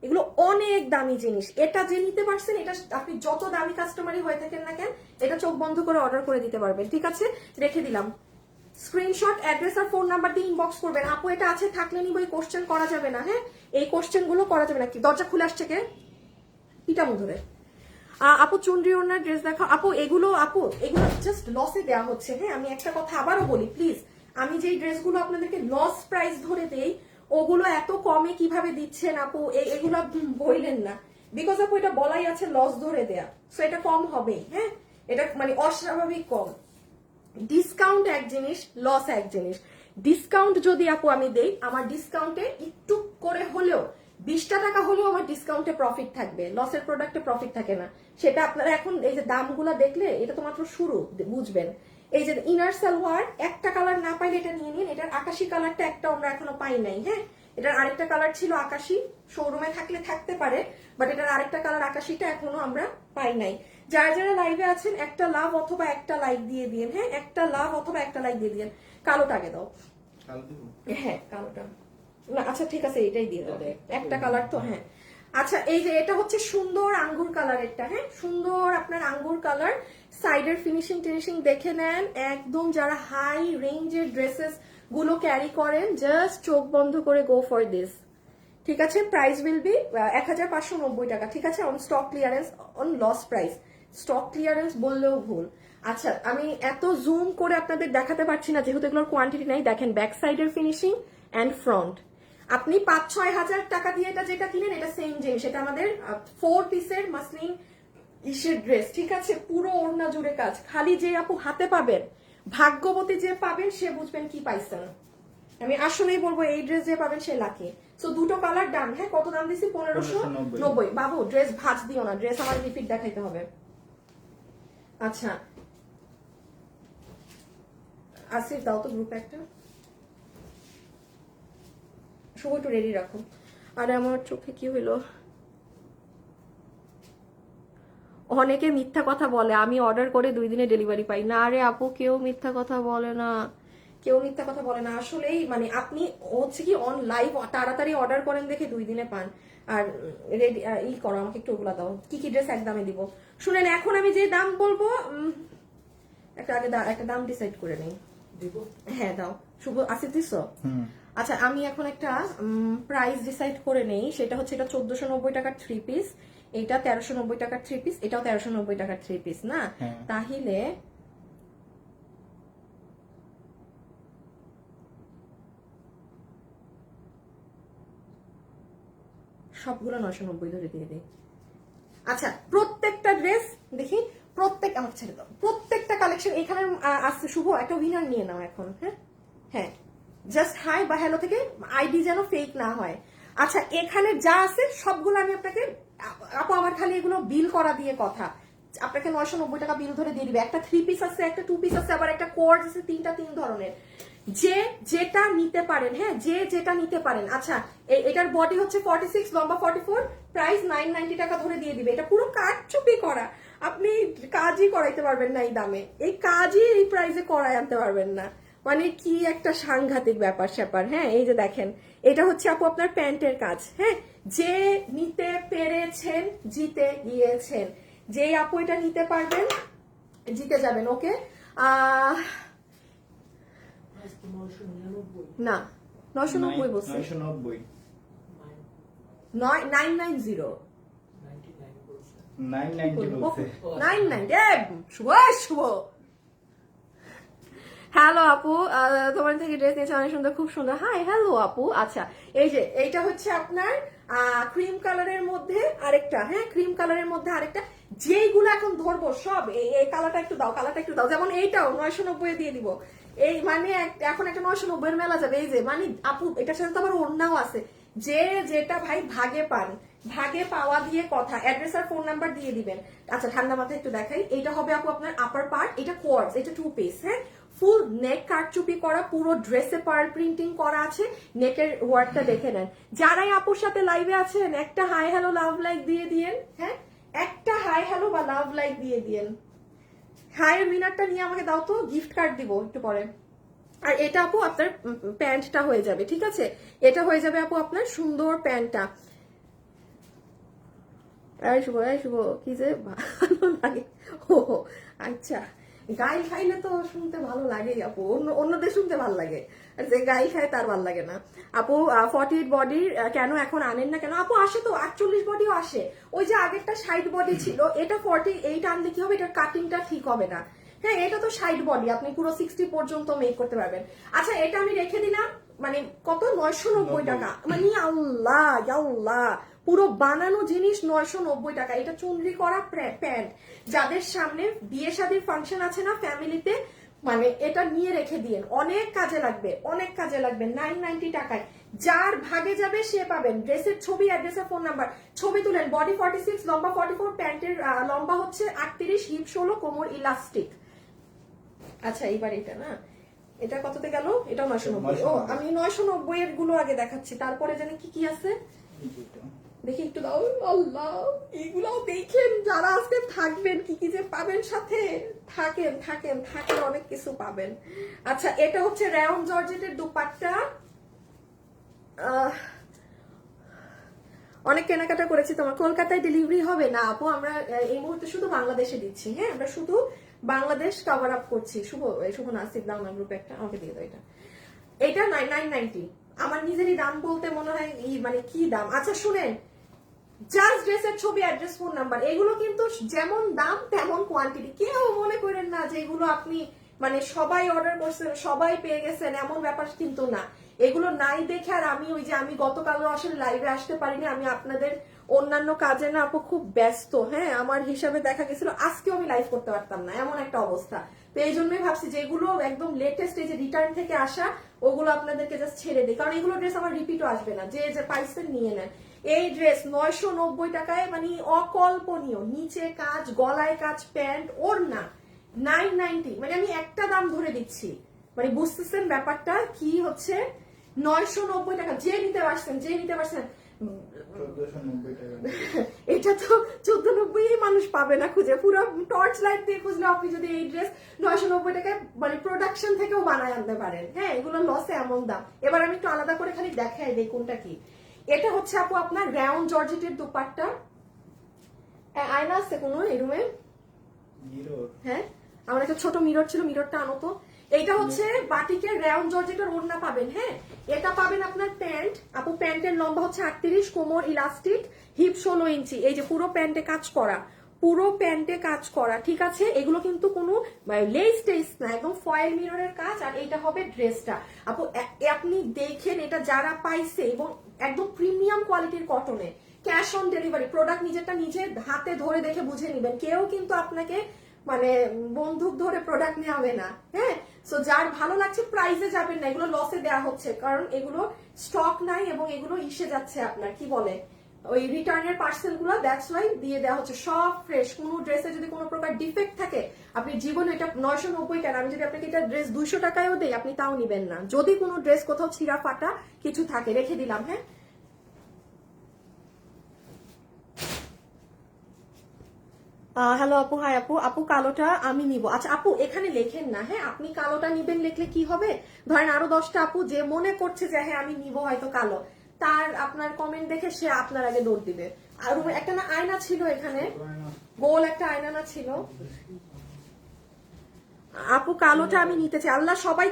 এগুলো অনেক দামি জিনিস। এটা যে নিতে পারছেন, এটা আপনি যত দামি কাস্টমারই হয়ে থাকেন না কেন, এটা চোখ বন্ধ করে অর্ডার করে দিতে পারবেন। ঠিক আছে, রেখে দিলাম। স্ক্রিনশট, অ্যাড্রেস আর ফোন নাম্বার দিয়ে ইনবক্স করবেন। আপু এটা আছে থাকলে নিব, এই কোশ্চেন করা যাবে না। হ্যাঁ, এই কোশ্চেন গুলো করা যাবে না। কি দরজা খুলে আসছে কে? পিটামু ধরে। আপু চুনরি ওনার ড্রেস দেখাও। আপু এগুলো জাস্ট লসে দেওয়া হচ্ছে। হ্যাঁ, আমি একটা কথা আবারও বলি প্লিজ, আমি যেই ড্রেসগুলো আপনাদেরকে লস প্রাইস ধরে দেই, ওগুলো এত কমে কিভাবে দিচ্ছেন আপু, এগুলো বললেন না, বিকজ আপু এটা বলাই আছে লস ধরে দেয়া, সো এটা কম হবেই। হ্যাঁ, এটা মানে অস্বাভাবিক কম। ডিসকাউন্ট এক জিনিস, লস এক জিনিস। ডিসকাউন্ট যদি আপু আমি দেই, আমার ডিসকাউন্টে একটু করে হলেও 20টা টাকা হলেও আমার ডিসকাউন্টে প্রফিট থাকবে, লসের প্রোডাক্টে প্রফিট থাকে না। সেটা আপনারা এখন এই যে দামগুলো দেখলে এটা তো মাত্র শুরু, বুঝবেন। এই যে ইনার সালোয়ার, একটা কালার না পাইলে এটা নিয়ে নিন, এটার আকাশি কালারটা একটা আমরা এখনো পাই নাই। হ্যাঁ, এটার আরেকটা কালার ছিল আকাশি, শোরুমে থাকলে থাকতে পারে, বাট এটার আরেকটা কালার আকাশিটা এখনো আমরা পাই নাই। যারা যারা লাইভে আছেন একটা লাভ অথবা একটা লাইক দিয়ে দিন। হ্যাঁ, একটা লাভ অথবা একটা লাইক দিয়ে দিন। কালোটা আগে দাও। হ্যাঁ, কালোটা না আচ্ছা ঠিক আছে, এটাই দিয়ে দেবে, একটা কালার তো। হ্যাঁ আচ্ছা, এই যে এটা হচ্ছে সুন্দর আঙ্গুর কালারেরটা, হ্যাঁ সুন্দর আপনার আঙ্গুর কালার। সাইডের ফিনিশিং টিনিশিং দেখে নেন, একদম যারা হাই রেঞ্জের ড্রেসেস গুলো ক্যারি করেন জাস্ট চোখ বন্ধ করে গো ফর দিস। ঠিক আছে, প্রাইস উইল বি 1590 টাকা। ঠিক আছে, on stock clearance, on loss price, stock clearance বললেও ভুল। আচ্ছা আমি এত জুম করে আপনাদের দেখাতে পারছি না যেহেতু এগুলোর কোয়ান্টিটি নাই। দেখেন ব্যাক সাইডের ফিনিশিং অ্যান্ড ফ্রন্ট। আপনি 5-6 হাজার টাকা দিয়ে এটা যেটা কিনেন এটা সেম জিনিস। এটা আমাদের 4 পিসের মাসলিন ইসের ড্রেস। ঠিক আছে, পুরো ওড়না জুড়ে কাজ। খালি যে আপু হাতে পাবেন, ভাগ্যবতী যে পাবেন সে বুঝবেন কি পাইছেন। আমি আসলেই বলবো এই ড্রেস যে পাবেন সে লাকি। সো দুটো কালার ডান। হ্যাঁ কত দাম দিছি? 1590। বাবু ড্রেস ভাঁজ দিও না, ড্রেস আমার রিপিট দেখাইতে হবে। আচ্ছা আসিফ দাও তো গ্রুপে একটা, সবাই একটু রেডি রাখো। আর আমার চোখে কি হইলো, অনেকে মিথ্যা কথা বলে আমি অর্ডার করে 2 দিনে ডেলিভারি পাই না। আরে আপু কেউ মিথ্যা কথা বলে না, কেউ মিথ্যা কথা বলে না। আসলেই মানে আপনি হচ্ছে কি অন লাইভ তাড়াতাড়ি অর্ডার করেন দেখে 2 দিনে পান। আর রেডি ই করো, আমাকে একটু ওগুলা দাও, কি কি ড্রেস একদমে দিব। শুনেন এখন আমি যে দাম বলবো একটা দাম ডিসাইড করে নেই। হ্যাঁ দাও, শুভ আসিফ দিছো? আচ্ছা আমি এখন একটা প্রাইস ডিসাইড করে নেই। সেটা হচ্ছে এটা 1490 টাকার 3 পিস, এটা 1390 টাকার 3 পিস, এটাও 1390 টাকার 3 পিস না? তাহলে সবগুলো 990 ধরে দিয়ে দিই। আচ্ছা প্রত্যেকটা ড্রেস দেখি, আমার ছেড়ে দাও, প্রত্যেকটা কালেকশন এখানে আসছে। শুভ একটা উইনার নিয়ে নাও এখন। হ্যাঁ হ্যাঁ, জাস্ট হাই বা হ্যালো থেকে আইডি যেন ফেক না হয়। আচ্ছা এখানে যা আছে সবগুলো আমি আপনাকে, আপু আমার খালি এগুলো বিল করা দিয়ে কথা, আপনাকে 990 টাকা বিল ধরে দিয়ে দিবে। একটা 3 পিস আছে, একটা 2 পিস আছে, আবার একটা কোয়ার্ড আছে, 3 ধরনের। যে যেটা নিতে পারেন, হ্যাঁ যে যেটা নিতে পারেন। আচ্ছা এটার বডি হচ্ছে 46, লম্বা 44, প্রাইস 990 টাকা ধরে দিয়ে দিবে। এটা পুরো কাটচুপি করা, আপনি কাজই করাইতে পারবেন না এই দামে, এই কাজই এই প্রাইসে করাই আনতে পারবেন না। মানে কি একটা সাংঘাতিক ব্যাপার স্যাপার। হ্যাঁ এই যে দেখেন, এটা হচ্ছে আপু আপনার প্যান্টের কাজ। হ্যাঁ যে নিতে পেরেছেন জিতে গিয়েছেন, যেই আপু এটা নিতে পারবেন জিতে যাবেন। ওকে না 990 বলছে, 990 শুভ শুভ। হ্যালো আপু, তোমার থেকে ড্রেস নিয়েছে অনেক সুন্দর, খুব সুন্দর। হাই হ্যালো আপু। আচ্ছা এই যে এইটা হচ্ছে আপনার ক্রিম কালারের মধ্যে আরেকটা, হ্যাঁ ক্রিম কালারের মধ্যে আরেকটা। যেইগুলো এখন ধরবো সব এই কালারটা একটু দাও, কালারটা একটু দাও। যেমন এইটাও 990 দিয়ে দিব। এই মানে এখন একটা 990 মেলা যাবে। এই যে মানে আপু এটার সাথে তো আবার ওড়নাও আছে। যে যেটা ভাই ভাগে পান, ভাগে পাওয়া দিয়ে কথা। অ্যাড্রেস আর ফোন নাম্বার দিয়ে দিবেন। আচ্ছা ঠান্ডা মাথায় একটু দেখাই, এটা হবে আপু আপনার আপার পার্ট, এটা কোয়ার্ডস, এটা 2 পিস। হ্যাঁ ফুল নেক কাটচুপি করা, পুরো ড্রেসে পার্ল প্রিন্টিং করা আছে। নেকের ওয়ার্কটা দেখে নেন। যারাই আপুর সাথে লাইভে আছেন একটা হাই হ্যালো লাভ লাইক দিয়ে দিয়েন। হ্যাঁ একটা হাই হ্যালো বা লাভ লাইক দিয়ে দিয়েন। হাইয়ের উইনারটা নিয়ে আমাকে দাও তো, গিফট কার্ড দিব একটু পরে। আর এটা আপু আপনার প্যান্টটা হয়ে যাবে। ঠিক আছে, এটা হয়ে যাবে আপু আপনার সুন্দর প্যান্টটা। শুভ শুভ কি যে ভালো লাগে। ও আচ্ছা, গাই খাইলে তো শুনতে ভালো লাগেই আপু, অন্যদের শুনতে ভালো লাগে, আর যে গাই খায় তার ভালো লাগে না। আপু 48 বডির কেন এখন আনেন না কেন? আপু আসে তো, 48 বডিও আসে। ওই যে আগেরটা 60 বডি ছিল, এটা 48 আনলে কি হবে, এটার কাটিংটা ঠিক হবে না। হ্যাঁ এটা তো 60 বডি, আপনি পুরো 60 পর্যন্ত মেক করতে পারবেন। আচ্ছা এটা আমি রেখে দিলাম, মানে কত, 990 টাকা। মানে আল্লাহ আল্লাহ, পুরো বানানো জিনিস 990 টাকা। এটা চুনরি করা প্যান্ট, যাদের সামনে বিয়ে শাদীর ফাংশন আছে না ফ্যামিলিতে, মানে এটা নিয়ে রেখে দিন, অনেক কাজে লাগবে, অনেক কাজে লাগবে। 990 টাকায় যার ভাগে যাবে সে পাবেন। ড্রেসের ছবি, অ্যাড্রেস আর ফোন নাম্বার, ছবি তুলেন। বডি 46, লম্বা 44, প্যান্টের লম্বা হচ্ছে 38, হিপ 16, কোমর ইলাস্টিক। আচ্ছা এইবার এটা না, এটা কততে গেল? এটা 990। ও আমি 990 এর গুলো আগে দেখাচ্ছি, তারপরে জানি কি কি আছে দেখি একটু দাও। আল্লাহ এগুলাও দেখেন, যারা আজকে থাকবেন কি কি যে পাবেন সাথে, থাকেন থাকেন থাকেন, অনেক কিছু পাবেন। আচ্ছা এটা হচ্ছে রায়ন জর্জেটের দুপাট্টা, অনেক কেনাকাটা করেছি। তোমার কলকাতায় ডেলিভারি হবে না আপু, আমরা এই মুহূর্তে শুধু বাংলাদেশে দিচ্ছি। হ্যাঁ, আমরা শুধু বাংলাদেশ কভার আপ করছি। শুভ নাসিব দাম গ্রুপে একটা আমাকে দিয়ে দাও। এটা 990। আমার নিজেরই দাম বলতে মনে হয় মানে কি দাম। আচ্ছা শুনেন, জাস্ট ড্রেসের ছবি, অ্যাড্রেস, ফোন নাম্বার, এগুলো কিন্তু যেমন দাম তেমন কোয়ান্টিটি। কেউ মনে করেন না যে এগুলো আপনি মানে সবাই অর্ডার করছেন সবাই পেয়ে গেছেন, এমন ব্যাপার কিন্তু না। এগুলো নাই দেখে আর আমি ওই যে আমি গতকালও আসলে লাইভে আসতে পারিনি, আমি আপনাদের অন্যান্য কাজে না আপু খুব ব্যস্ত। হ্যাঁ, আমার হিসাবে দেখা গেছিল আজকেও আমি লাইভ করতে পারতাম না, এমন একটা অবস্থা। তো এই জন্যই ভাবছি যে এগুলো একদম লেটেস্ট, এই যে রিটার্ন থেকে আসা, ওগুলো আপনাদেরকে জাস্ট ছেড়ে দিই, কারণ এগুলো ড্রেস আমার রিপিটও আসবে না। যে যে পাইছেন নিয়ে নেন। এই ড্রেস 990 টাকায়, মানে অকল্পনীয়। নিচে কাজ, গলায় কাজ, প্যান্ট, ওড়না 990, মানে আমি একটা দাম ধরে দিচ্ছি, মানে বুঝতেছেন ব্যাপারটা কি হচ্ছে। 990 টাকা। যে নিতে পারছেন 1490 টাকা। এটা তো 1490 মানুষ পাবে না খুঁজে। পুরো টর্চ লাইট দিয়ে খুঁজলে আপনি যদি এই ড্রেস 990 টাকায় মানে প্রোডাকশন থেকেও বানায় আনতে পারেন। হ্যাঁ, এগুলো লসে এমন দাম। এবার আমি একটু আলাদা করে খালি দেখাই দেই কোনটা কি। এটা হচ্ছে আপু আপনার রাউন্ড জর্জেটের দুপাট্টা। আয়না আছে কোনো এই রুমে? হ্যাঁ, আমার একটা ছোট মিরর ছিল, মিররটা আনো তো। এইটা হচ্ছে বাটিকের রাউন্ড জর্জেটের ওড়না পাবেন। হ্যাঁ, এটা পাবেন আপনার প্যান্ট। আপু প্যান্টের লম্বা হচ্ছে 38, কোমর ইলাস্টিক, হিপ 16 ইঞ্চি। এই যে পুরো প্যান্টে কাজ করা, পুরো প্যান্টে কাজ করা, ঠিক আছে। এগুলো কিন্তু কোনো লেস টেস না, একদম ফয়েল মিররের কাজ। আর এটা হবে ড্রেসটা। আপু আপনি দেখেন, এটা যারা পাইছে এবং একদম প্রিমিয়াম কোয়ালিটির কটনে, ক্যাশ অন ডেলিভারি। প্রোডাক্ট নিজেরটা নিজে হাতে ধরে দেখে বুঝে নিবেন। কেউ কিন্তু আপনাকে মানে বন্দুক ধরে প্রোডাক্ট নেওয়া না। হ্যাঁ, সো যার ভালো লাগছে প্রাইসে যাবেন না, এগুলো লসে দেওয়া হচ্ছে, কারণ এগুলো স্টক নাই এবং এগুলো ইসে যাচ্ছে আপনার কি বলে ওই রিটার্নের পার্সেল গুলো, দ্যাটস ওয়াই দিয়ে দেওয়া হচ্ছে। সব ফ্রেশ। কোনো ড্রেসে যদি কোনো প্রকার ডিফেক্ট থাকে, আপনি জীবনে এটা 990 কেন, আমি যদি আপনাকে এটা ড্রেস 200 টাকায়ও দেই আপনি তাও নিবেন না। যদি কোনো ড্রেস কোথাও ছিঁড়া ফাটা কিছু থাকে, রেখে দিলাম। হ্যাঁ, হ্যালো আপু, হাই আপু। আপু কালোটা আমি নিব। আচ্ছা আপু এখানে লেখেন না। হ্যাঁ, আপনি কালোটা নিবেন লিখলে কি হবে, ধরেন আরো 10টা আপু যে মনে করছে যে হ্যাঁ আমি নিব হয়তো কালো, তার আপনার কমেন্ট দেখে সে আপনার আগে দৌড় দিবে। আর একটা না আয়না ছিল এখানে, গোল একটা আয়না না ছিল। আপু কালোটা আমি নিতে চাই। আল্লাহ সবাই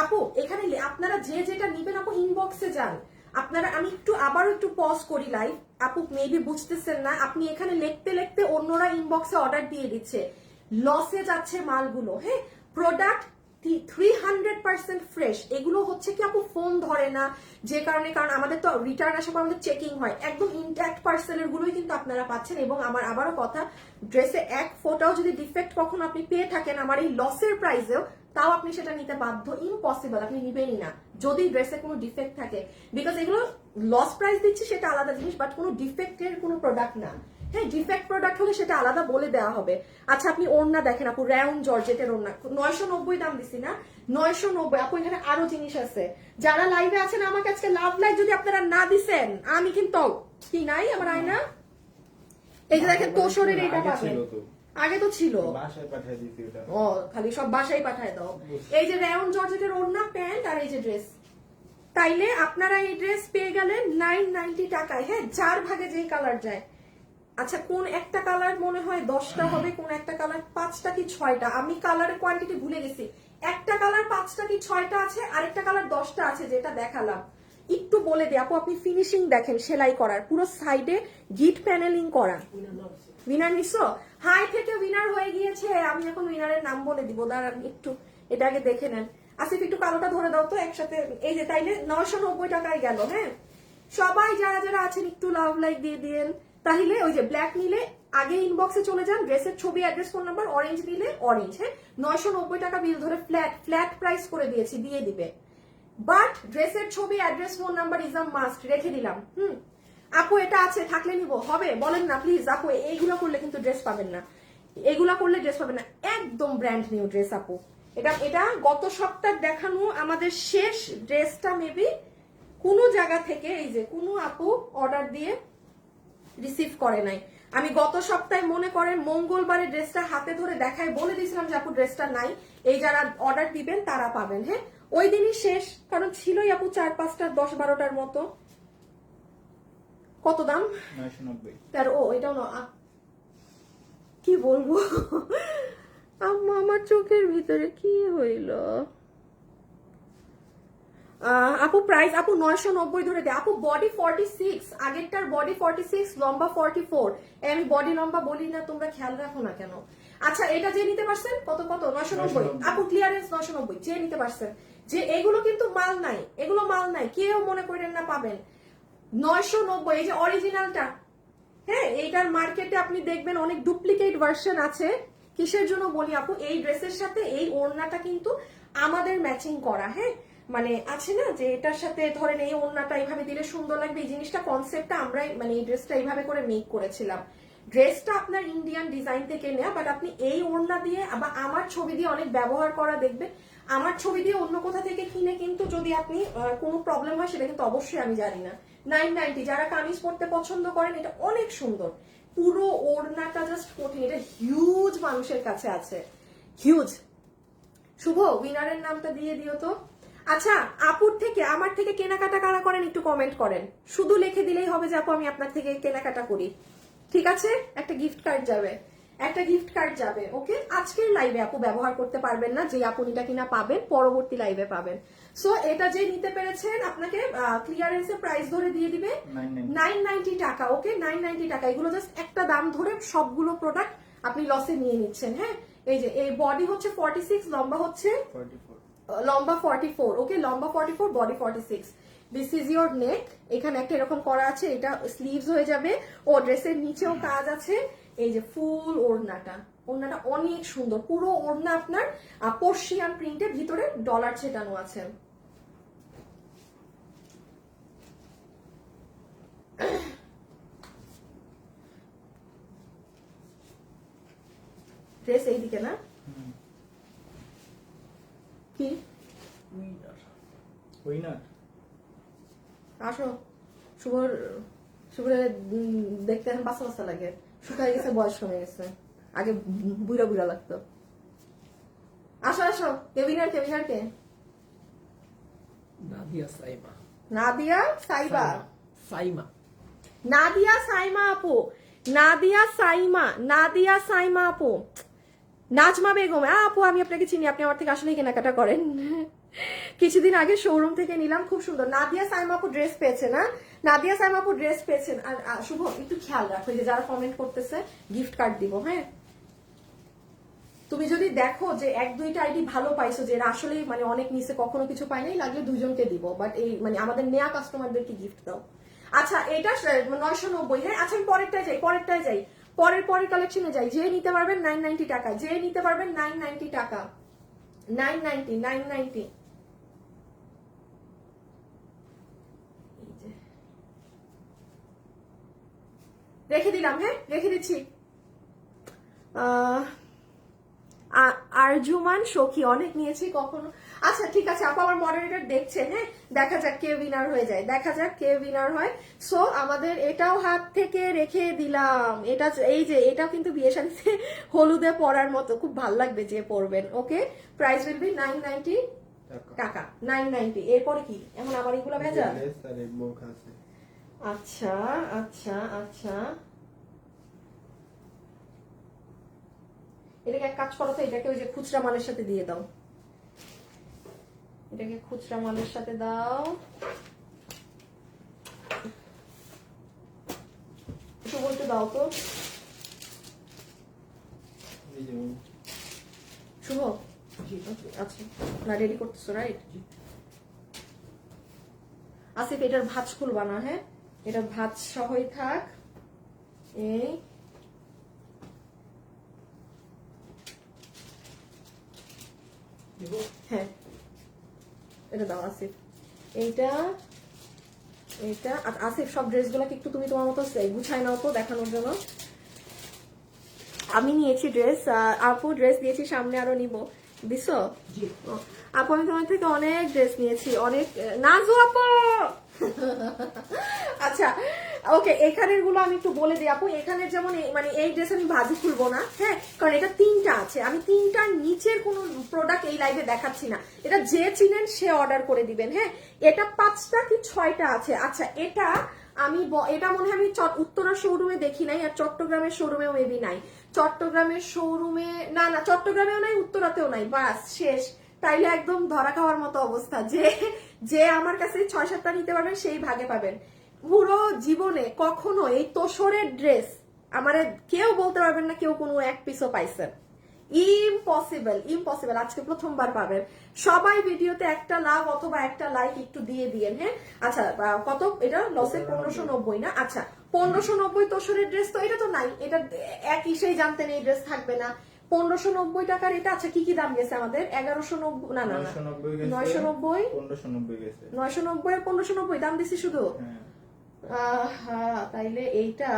আপু এখানে আপনারা যে যেটা নিবেন আপু ইনবক্সে যান। আপনারা আমি একটু আবারও একটু পজ করি লাইভ। আপু মেবি বুঝতেছেন না, আপনি এখানে লিখতে লিখতে অন্যরা ইনবক্সে অর্ডার দিয়ে দিচ্ছে, লসে যাচ্ছে মালগুলো। হ্যাঁ, প্রোডাক্ট 300% ফ্রেশ। এগুলো হচ্ছে কি আপু ফোন ধরে না, যে কারণে, কারণ আমাদের তো রিটার্ন আসার পর আমাদের চেকিং হয়, একদম ইনট্যাক্ট পার্সেলের গুলোই কিন্তু আপনারা পাচ্ছেন। এবং আমার আবারও কথা, ড্রেসে এক ফোটাও যদি ডিফেক্ট কখনো আপনি পেয়ে থাকেন আমার এই লসের প্রাইসেও, তাও আপনি সেটা নিতে বাধ্য। ইম্পসিবল, আপনি নিবেনই না যদি ড্রেসে কোনো ডিফেক্ট থাকে, বিকজ এগুলো লস প্রাইস দিচ্ছি সেটা আলাদা জিনিস, বাট কোনো ডিফেক্টের কোনো প্রোডাক্ট না। হ্যাঁ, ডিফেক্ট প্রোডাক্ট হলে সেটা আলাদা বলে দেওয়া হবে। আচ্ছা আপনি ওড়না দেখেন আপু, রাউন্ড জর্জেটের ওড়না 990 দাম দিছি না, 990। আপু এখানে আরো জিনিস আছে। যারা লাইভে আছেন আমাকে আজকে লাভ লাইভ যদি আপনারা না দিছেন, আমি কিন্তু কি নাই আমার আয়না। এই যে দেখেন তোষরের এটা পাবেন, আগে তো ছিল, ও খালি সব বাসায় পাঠায় দাও। এই যে রাউন্ড জর্জেটের ওড়না, প্যান্ট আর এই যে ড্রেস। তাইলে আপনারা এই ড্রেস পেয়ে গেলেন 990 টাকায়। হ্যাঁ, 4 ভাগে যেই কালার যায়। আচ্ছা কোন একটা কালার মনে হয় 10টা হবে, কোন একটা কালার 5টা কি 6টা, আমি কালারের কোয়ান্টিটি ভুলে গেছি। একটা কালার 5টা কি 6টা আছে, আরেকটা কালার 10টা আছে যেটা দেখালাম। একটু বলে দিই আপু, আপনি ফিনিশিং দেখেন, সেলাই করার পুরো সাইডে গিট প্যানেলিং করা। উইনার নিছো? হাই থেকে উইনার হয়ে গিয়েছে। আমি এখন উইনারের নাম বলে দিব, দাঁড়ান একটু এটা আগে দেখে নেন। আসিফ একটু কালোটা ধরে দাও তো একসাথে। এই যে তাইলে 990 টাকায় গেল। হ্যাঁ, সবাই যারা যারা আছেন একটু লাভ লাইক দিয়ে দিয়েন। তাহলে ওই যে ব্ল্যাক নিলে আগে ইনবক্সে চলে যান, ড্রেসের ছবি, অ্যাড্রেস, ফোন নাম্বার। অরেঞ্জ নিলে অরেঞ্জ। হ্যাঁ, 990 টাকা বিল ধরে ফ্ল্যাট প্রাইস করে দিয়েছি, দিয়ে দিবে। বাট ড্রেসের ছবি, address, phone number is a must, রেখে দিলাম। আপু এটা আছে থাকলে নিব, হবে বলেন না প্লিজ আপু। এইগুলো করলে কিন্তু ড্রেস পাবেন না, এগুলা করলে ড্রেস পাবেন না। একদম ব্র্যান্ড নিউ ড্রেস আপু। এটা গত সপ্তাহ দেখানো আমাদের শেষ ড্রেসটা মেবি কোনো জায়গা থেকে এই যে কোনো আপু অর্ডার দিয়ে রিসিভ করে নাই। আমি গত সপ্তাহে মনে করেন মঙ্গলবারে ড্রেসটা হাতে ধরে দেখায় বলে দিয়েছিলাম যে আপু ড্রেসটা নাই, এই যারা অর্ডার দিবেন তারা পাবেন। হ্যাঁ, ওই দিনই শেষ, কারণ ছিলই আপু 4-5টা 10-12টার মতো। কত দাম? 990। তার ও এটাও না, কি বলবো আম্মা আমার চোখের ভিতরে কি হইল। আপু প্রাইস আপু 990 ধরে দে আপু। বডি 46, আগেরটার বডি 46, লম্বা 44। আমি বডি লম্বা বলি না, তোমরা খেয়াল রাখো না কেন। আচ্ছা এটা যে নিতে পারছেন কত 990 আপু, ক্লিয়ারেন্স 990 যে নিতে পারছেন। যে এগুলো কিন্তু মাল নাই, এগুলো মাল নাই, কেউ মনে করেন না পাবেন। 990 এই যে অরিজিনালটা, হ্যাঁ এইটার মার্কেটে আপনি দেখবেন অনেক ডুপ্লিকেট ভার্সন আছে। কিসের জন্য বলি আপু, এই ড্রেসের সাথে এই ওড়নাটা কিন্তু আমাদের ম্যাচিং করা, হ্যাঁ মানে আছে না যে এটার সাথে ধরেন এই ওড়নাটা এইভাবে দিলে সুন্দর লাগবে, এই জিনিসটা কনসেপ্টটা আমরাই মানে এই ড্রেসটা এইভাবে করে মেক করেছিলাম। ড্রেসটা আপনার ইন্ডিয়ান ডিজাইন থেকে নেওয়া, বাট আপনি এই ওড়না দিয়ে আবার আমার ছবি দিয়ে অনেক ব্যবহার করা দেখবেন। আমার ছবি দিয়ে অন্য কোথা থেকে কিনে কিন্তু যদি আপনি কোনো প্রবলেম হয় সেটা কিন্তু অবশ্যই আমি জানি না। 990 যারা কামিজ পরতে পছন্দ করেন, এটা অনেক সুন্দর, পুরো ওড়নাটা জাস্ট কঠিন, এটা হিউজ মানুষের কাছে আছে, হিউজ। শুভ উইনারের নামটা দিয়ে দিও তো। আচ্ছা আপুর থেকে আমার থেকে কেনাকাটা কারা করেন একটু কমেন্ট করেন, শুধু লিখে দিলেই হবে যে আপু আমি আপনার থেকে কেনাকাটা করি, ঠিক আছে? একটা গিফট কার্ড যাবে, একটা গিফট কার্ড যাবে, ওকে? আজকের লাইভে আপু ব্যবহার করতে পারবেন না, যে আপনিটা কিনা পাবেন পরবর্তী লাইভে পাবেন। সো এটা যে নিতে পেরেছেন আপনাকে ক্লিয়ারেন্সের প্রাইস ধরে দিয়ে দিবে 990 টাকা, ওকে? 990 টাকা। এগুলো জাস্ট একটা দাম ধরে সবগুলো প্রোডাক্ট আপনি লসে নিয়ে নিচ্ছেন, হ্যাঁ? এই যে এই বডি হচ্ছে 46, লম্বা হচ্ছে 44, ওকে? লম্বা 44, বডি 46। দিস ইজ ইয়োর নেক, এখানে একটা এরকম করা আছে, এটা স্লিভস হয়ে যাবে, ও ড্রেসের নিচেও কাজ আছে। এই যে ফুল ওড়নাটা, ওড়নাটা অনেক সুন্দর, পুরো ওড়না আপনার পার্সিয়ান প্রিন্টের ভিতরে ডলার ছেটানো আছে। ড্রেস এইদিকে না কি উইনার আসো, শুভর শুভরে দেখতে এখন বাচ্চা বাচ্চা লাগে, শুকায় গেছে, বয়স কমে গেছে, আগে বুড়া বুড়া লাগতো। আসো আসো, কে উইনার, কে উইনার কে? নাদিয়া সাইমা। নাদিয়া সাইবা, সাইমা নাদিয়া সাইমা আপু, নাদিয়া সাইমা, নাদিয়া সাইমা আপু, নাজমা বেগম। আপু আমি আপনাকে চিনি, আপনি আমার থেকে আসলেই কেনাকাটা করেন। কিছুদিন আগে শোরুম থেকে নিলাম, খুব সুন্দর। নাদিয়া সাইমা আপু ড্রেস পেয়েছে না, নাদিয়া সাইমা আপু ড্রেস পেয়েছেন। আর শুভ একটু খেয়াল রাখো, যে যারা কমেন্ট করতেছে গিফট কার্ড দিব, হ্যাঁ? তুমি যদি দেখো যে 1-2টা আইডি ভালো পাইছো, যে এরা আসলে মানে অনেক নিচে কখনো কিছু পাই নাই, লাগলে 2জনকে দিব, বাট এই মানে আমাদের নেয়া কাস্টমারদেরকে গিফট দাও। আচ্ছা এটা 990, হ্যাঁ? আচ্ছা আমি পরেরটায় যাই, পরেরটায় যাই, পরের কালেকশনে যাই। যে নিতে পারবেন 990 টাকা, যে নিতে পারবেন 990 টাকা, 990। রেখে দিলাম, হ্যাঁ রেখে দিচ্ছি। আরজুমান সখী অনেক নিয়েছি কখনো। আচ্ছা ঠিক আছে আপু, আমার মডারেটর দেখছেন, হ্যাঁ? দেখা যাক কে উইনার হয়ে যায়, দেখা যাক কে উইনার হয়। সো আমাদের এটাও হাত থেকে রেখে দিলাম। এটা এই যে এটাও কিন্তু বিয়ে শাড়িতে হলুদে পরার মতো, খুব ভালো লাগবে যে পরবেন, ওকে? প্রাইস উইল বি 990 টাকা, 990। এরপরে কি এখন আমার এগুলো ভেজা? আচ্ছা আচ্ছা আচ্ছা, এটাকে এক কাজ করো তো, এটাকে ওই যে খুচরা মালের সাথে দিয়ে দাও, এটাকে খুচরা মালের সাথে দাও। একটু বলতে দাও তো শুভ। আচ্ছা না রেডি করতেছো, রাইট? আসিফ এটার ভাঁজ খুলবা না, হ্যাঁ? এটা ভাঁজ সহই থাক। এই হ্যাঁ এটা দাও আসিফ, এইটা এটা। আসিফ সব ড্রেসগুলোকে একটু তুমি তোমার মতো গুছাই নাও তো দেখানোর জন্য। আমি নিয়েছি ড্রেস, আপু ড্রেস দিয়েছি, সামনে আরো নিব। দিছো আপু? আমি তোমার থেকে অনেক ড্রেস নিয়েছি, অনেক। নাজু আপু আচ্ছা ওকে, এখানের গুলো আমি একটু বলে দিই আপু। এখানে যেমন মানে এই ড্রেস আমি ভাজি খুলবো না, হ্যাঁ, কারণ এটা 3টা আছে, আমি 3টার নিচের কোনো প্রোডাক্ট এই লাইভে দেখাচ্ছি না। এটা যে চিনেন সে অর্ডার করে দিবেন, হ্যাঁ। এটা 5টা কি 6টা আছে। আচ্ছা, এটা এটা মনে হয় আমি উত্তরা শোরুমে দেখি নাই, আর চট্টগ্রামের শোরুমেও মেবি নাই। চট্টগ্রামের শোরুমে না, চট্টগ্রামেও নাই, উত্তরাতেও নাই, বাস শেষ। তাইলে একদম ধরা খাওয়ার মতো অবস্থা, যে আমার কাছে 6-7টা নিতে পারবেন সেই ভাগে পাবেন। পুরো জীবনে কখনো এই তোষরের ড্রেস আমারে কেউ বলতে পারবেন না কেউ কোনো এক পিসও পাইছেন। Impossible, impossible. আজকে প্রথমবার পাবেন। সবাই ভিডিওতে একটা লাভ অথবা একটা লাইক একটু দিয়ে দিয়েন, হ্যাঁ। আচ্ছা, কত এটা লসে? 1590 না? আচ্ছা, 1590 তোষরের ড্রেস তো এটা তো নাই, এটা একই, সেই জানতেন এই ড্রেস থাকবে না। 1590 টাকার এটা। আচ্ছা, কি কি দাম গেছে আমাদের? 1190, না না না, 990, 990 আর 1590 দাম দিছি শুধু। তাইলে এইটা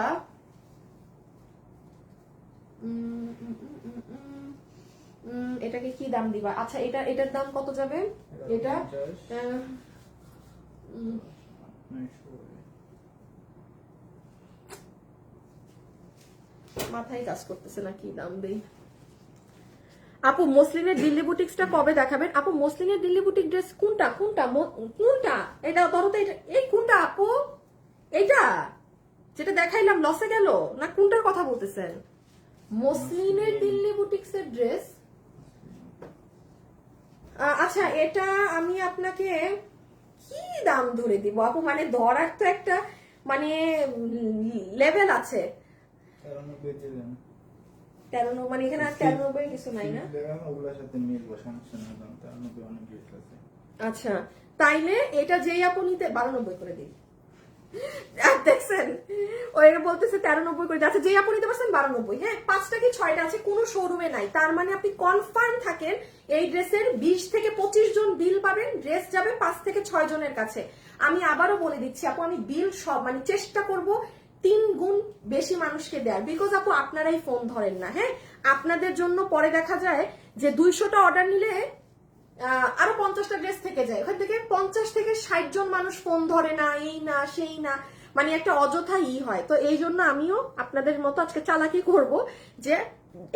এটাকে কি দাম দিবা? আচ্ছা, এটার দাম কত যাবে? এটা মাথায় কাজ করতেছে না, কি দাম দেই। আপু মসলিনের দিল্লি বুটিক্সটা কবে দেখাবেন? আপু মসলিনের দিল্লি বুটিক ড্রেস কোনটা কোনটা কোনটা? এটা ধরো তো, এটা এই কোনটা আপু? এইটা যেটা দেখাইলাম লসে গেল না, কোনটার কথা বলতেছেন? মসলিনের দিল্লি বুটিক্সের ড্রেস। আচ্ছা, এটা আমি আপনাকে কি দাম ধরে দিব আপু? মানে ধরার তো একটা মানে লেভেল আছে। 93, মানে এখানে 93 কিছু নাই না? আচ্ছা, তাইলে এটা যেই আপু নিতে 92 করে দিই। দেখছেন, ওরা বলতেছে 93 করে। আচ্ছা, যেই আপু নিতে পারছেন 92, হ্যাঁ। 5টা কি 6টা আছে, কোনো শোরুমে নাই। তার মানে আপনি কনফার্ম থাকেন এই ড্রেসের 20 থেকে 25 জন বিল পাবেন, ড্রেস যাবে 5 থেকে 6 জনের কাছে। আমি আবারও বলে দিচ্ছি আপু, আমি বিল সব মানে চেষ্টা করব 3 গুণ বেশি মানুষকে দেওয়ার, বিকজ আপু আপনারাই ফোন ধরেন না, হ্যাঁ। আপনাদের জন্য পরে দেখা যায় যে 200টা অর্ডার নিলে আরো 50টা ড্রেস থেকে যায়, ওখান থেকে 50 থেকে 60 জন মানুষ ফোন ধরে না, এই না সেই না, মানে একটা অযথা হয়। তো এই জন্য আমিও আপনাদের মতো আজকে চালাকি করব যে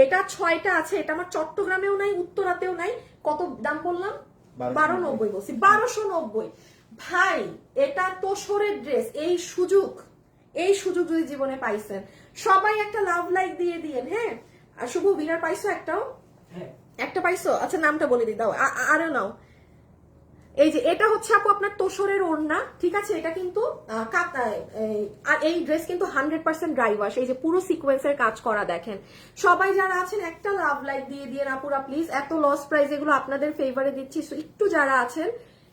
এটা 6টা আছে, এটা আমার চট্টগ্রামেও নাই, উত্তরাতেও নাই। কত দাম বললাম? 1290 বলছি, 1290। ভাই, এটা তোষরের ড্রেস। এই সুযোগ যদি জীবনে পাইছেন, সবাই একটা লাভ লাইক দিয়ে দিয়েন, হ্যাঁ। আর শুভ উইনার পাইছো একটাও? একটা পাইছো? আচ্ছা, নামটা বলে দিই, দাও আরো নাও। এই যে এটা হচ্ছে আপু আপনার তোষরের ওড়না, ঠিক আছে। এটা কিন্তু আর এই ড্রেস কিন্তু 100% ড্রাই ওয়াশ। এই যে পুরো সিকোয়েন্সের কাজ করা, দেখেন। সবাই যারা আছেন একটা লাভ লাইক দিয়ে দিয়েন আপুরা প্লিজ। এত লস প্রাইস, এগুলো আপনাদের ফেভারে দিচ্ছি, একটু যারা আছেন,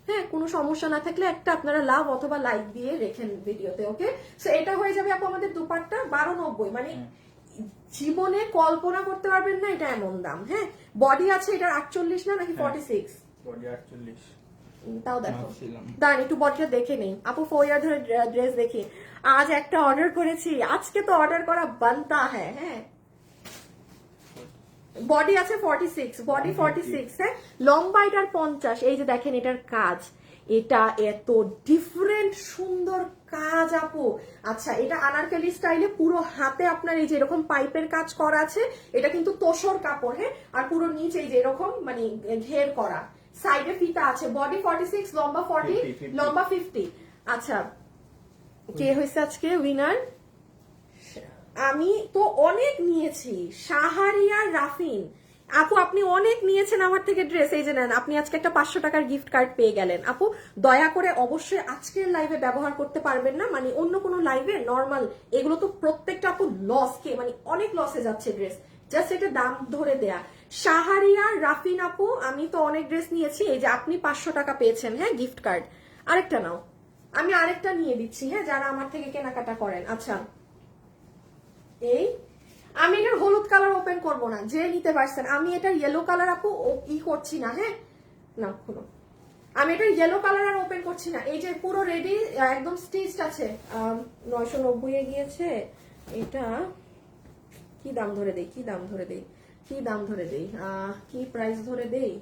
হ্যাঁ, কোনো সমস্যা না থাকলে একটা আপনারা লাভ অথবা লাইক দিয়ে রেখেন ভিডিওতে, ওকে। সো এটা হয়ে যাবে আপু আমাদের দুপাট্টা 1290, মানে জীবনে কল্পনা করতে পারবেন না এটা এমন দাম, হ্যাঁ। বডি আছে এটার 48 না নাকি 46? বডি 48। তাও দেখো, দাঁড়ান একটু বডিটা দেখে নেই আপু। 4 ইয়ার ধরে ড্রেস দেখি। আজ একটা অর্ডার করেছি, আজকে তো অর্ডার করা বানতা হ্যাঁ। বডি আছে 46, বডি 46, হ্যাঁ। লম্বা এটার 50। এই যে দেখেন এটার কাজ, এটা এত ডিফারেন্ট সুন্দর কাজ আপু। আচ্ছা, এটা আনারকলি স্টাইলে পুরো হাতে আপনার এই যে এরকম পাইপের কাজ করা আছে। এটা কিন্তু তোষর কাপড়, হ্যাঁ। আর পুরো নিচে এই যে এরকম মানে ঘের করা, সাইডে ফিতা আছে। বডি 46, লম্বা 40, লম্বা 50। আচ্ছা, কে হয়েছে আজকে উইনার? আমি তো অনেক নিয়েছি, শাহারিয়ার রাফিন আপু। আপনি অনেক নিয়েছেন আমার থেকে ড্রেস, এই যে নেন, আপনি আজকে একটা 500 টাকার গিফট কার্ড পেয়ে গেলেন আপু। দয়া করে অবশ্যই আজকের লাইভে ব্যবহার করতে পারবেন না, মানে অন্য কোনো লাইভে নর্মাল। এগুলো তো প্রত্যেকটা আপু লস মানে অনেক লসে যাচ্ছে ড্রেস, জাস্ট এটা দাম ধরে দেয়া। শাহারিয়া রাফিন আপু, আমি তো অনেক ড্রেস নিয়েছি। এই যে আপনি 500 টাকা পেয়েছেন, হ্যাঁ, গিফট কার্ড। আরেকটা নাও, আমি আরেকটা নিয়ে দিচ্ছি, হ্যাঁ, যারা আমার থেকে কেনাকাটা করেন। আচ্ছা, এই আমি এটার হলুদ কালার ওপেন করব না, যে নিতে পারছেন। আমি এটার ইয়েলো কালার আপু করছি না, হ্যাঁ, না খুলো। আমি এটার ইয়েলো কালার আর ওপেন করছি না। এই যে পুরো রেডি একদম স্টিচড আছে। 990 এ গিয়েছে এটা। কি দাম ধরে দেই, কি দাম ধরে দেই, কি দাম ধরে দেই, কি প্রাইস ধরে দেই?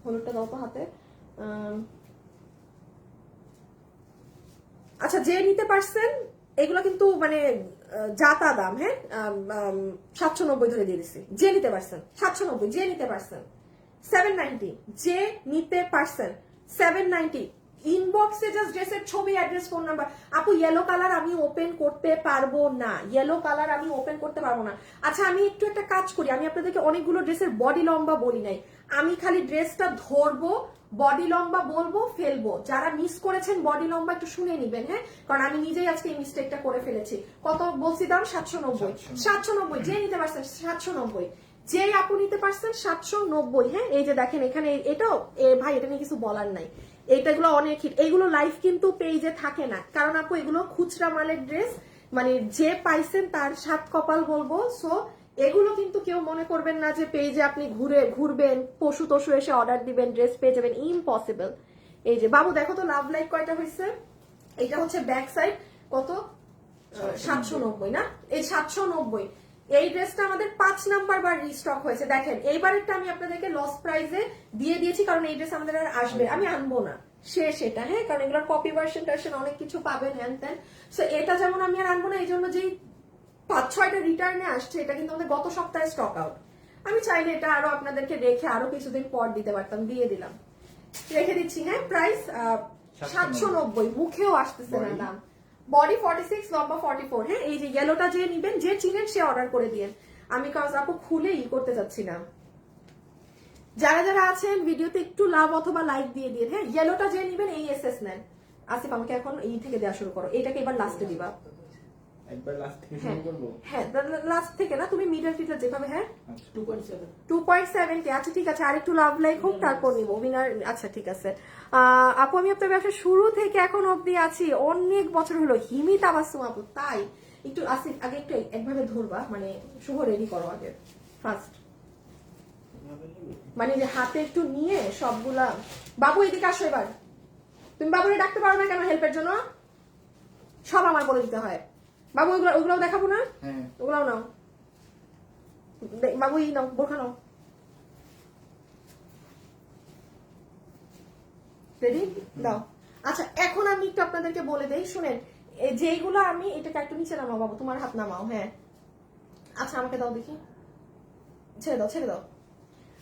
হলুদটা দাও তো হাতে। আচ্ছা যে নিতে পারছেন এগুলো কিন্তু মানে জাতা দাম, হ্যাঁ 790 ধরে দিয়ে দিচ্ছি। যে নিতে পারছেন 790, যে নিতে পারছেন 790, যে নিতে পারছেন 790। ইনবক্সে জাস্ট ড্রেসের ছবি, অ্যাড্রেস, ফোন নাম্বার। আপু ইয়েলো কালার আমি ওপেন করতে পারবো না, ইয়েলো কালার আমি ওপেন করতে পারবো না। আচ্ছা আমি একটু একটা কাজ করি, আমি আপনাদেরকে অনেকগুলো ড্রেসের বডি লম্বা বলি নাই, আমি খালি ড্রেসটা ধরবো, বডি লম্বা বলবো, ফেলবো। যারা মিস করেছেন বডি লম্বা একটু শুনে নিবেন, হ্যাঁ, কারণ আমি নিজেই আজকে এই মিস্টেকটা করে ফেলেছি। কত বলছি দাম? 790। 790 যে নিতে পারছেন 790, যে আপু নিতে পারছেন 790। হ্যাঁ এই যে দেখেন এখানে এটাও ভাই এটা নিয়ে কিছু বলার নাই, এইটাগুলো অনেক হিট। এইগুলো লাইভ কিন্তু পেজে থাকে না, কারণ আপু এগুলো খুচরা মালের ড্রেস, মানে যে পাইছেন তার সাত কপাল বলবো। সো এগুলো কিন্তু কেউ মনে করবেন না যে পেজে আপনি ঘুরবেন, পশু টশু এসে অর্ডার দিবেন, ড্রেস পেয়ে যাবেন, ইম্পসিবল। এই যে বাবু দেখো তো লাভ লাইক কয়টা হয়েছে। এটা হচ্ছে ব্যাক সাইড, কত 790 না, এই 790। এই ড্রেসটা আমাদের 5 নাম্বার বার রিস্টক হয়েছে। দেখেন এইবারেরটা আমি আপনাদেরকে লস প্রাইসে দিয়ে দিয়েছি, কারণ এই ড্রেস আমাদের আর আসবে, আমি আনবো না শেষ এটা, হ্যাঁ, কারণ এগুলোর কপি ভার্সন টার্সন অনেক কিছু পাবেন হ্যান ত্যান। সো এটা যেমন আমি আর আনবো না, এই জন্য যেই 5-6টা রিটার্নে আসছে, এটা কিন্তু আমাদের গত সপ্তাহে স্টক আউট। আমি চাইলে এটা আরো আপনাদেরকে রেখে আরো কিছুদিন পর দিতে পারতাম, দিয়ে দিলাম, রেখে দিচ্ছি। হ্যাঁ প্রাইস 790, মুখেও আসতেছে না দাম। বডি 46, লম্বা 44। হ্যাঁ এই যে ইয়েলোটা যে নিবেন, যে চিনেন সে অর্ডার করে দিয়েন, আমি কাজ আপু খুলে করতে যাচ্ছি না। যারা যারা আছেন ভিডিওতে একটু লাভ অথবা লাইক দিয়ে দিন। হ্যাঁ ইয়েলোটা যে নিবেন এই এসএস নেন। আসিফ আমাকে এখন এই থেকে দেওয়া শুরু করো, এটাকে এবার লাস্টে দিবা। একবার লাস্ট থেকে শুরু করব। হ্যাঁ লাস্ট থেকে না, তুমি মিডল টিটার যেভাবে। হ্যাঁ 2.7 কে। আচ্ছা ঠিক আছে, আরেকটু লাভ লাইক হোক তারপর নিব উইনার। আচ্ছা ঠিক আছে আপু, আমি আপনার ব্যবসা শুরু থেকে এখন অবধি আছি, অনেক বছর হলো। হিমি তাবাসসুম আপু, তাই একটু আসিফ আগে একটু একভাবে ধরবা, মানে শুভ রেডি করো আগে ফার্স্ট, মানে যে হাতে একটু নিয়ে সবগুলা। বাবু এদিকে আসো এবার, তুমি বাবুরে ডাকতে পারো না কেন হেল্পের জন্য? সব আমার বলে দিতে হয়। বাবু ওগুলাও দেখাবো না, ওগুলাও নাও বাবু, নাও বোরখা নাও। রেডি দাও। আচ্ছা এখন আমি একটু আপনাদেরকে বলে দেই, শুনেন যেইগুলো আমি, এটাকে একটু নিচে নামাও বাবু, তোমার হাত নামাও। হ্যাঁ আচ্ছা আমাকে দাও দেখি, ছেড়ে দাও ছেড়ে দাও।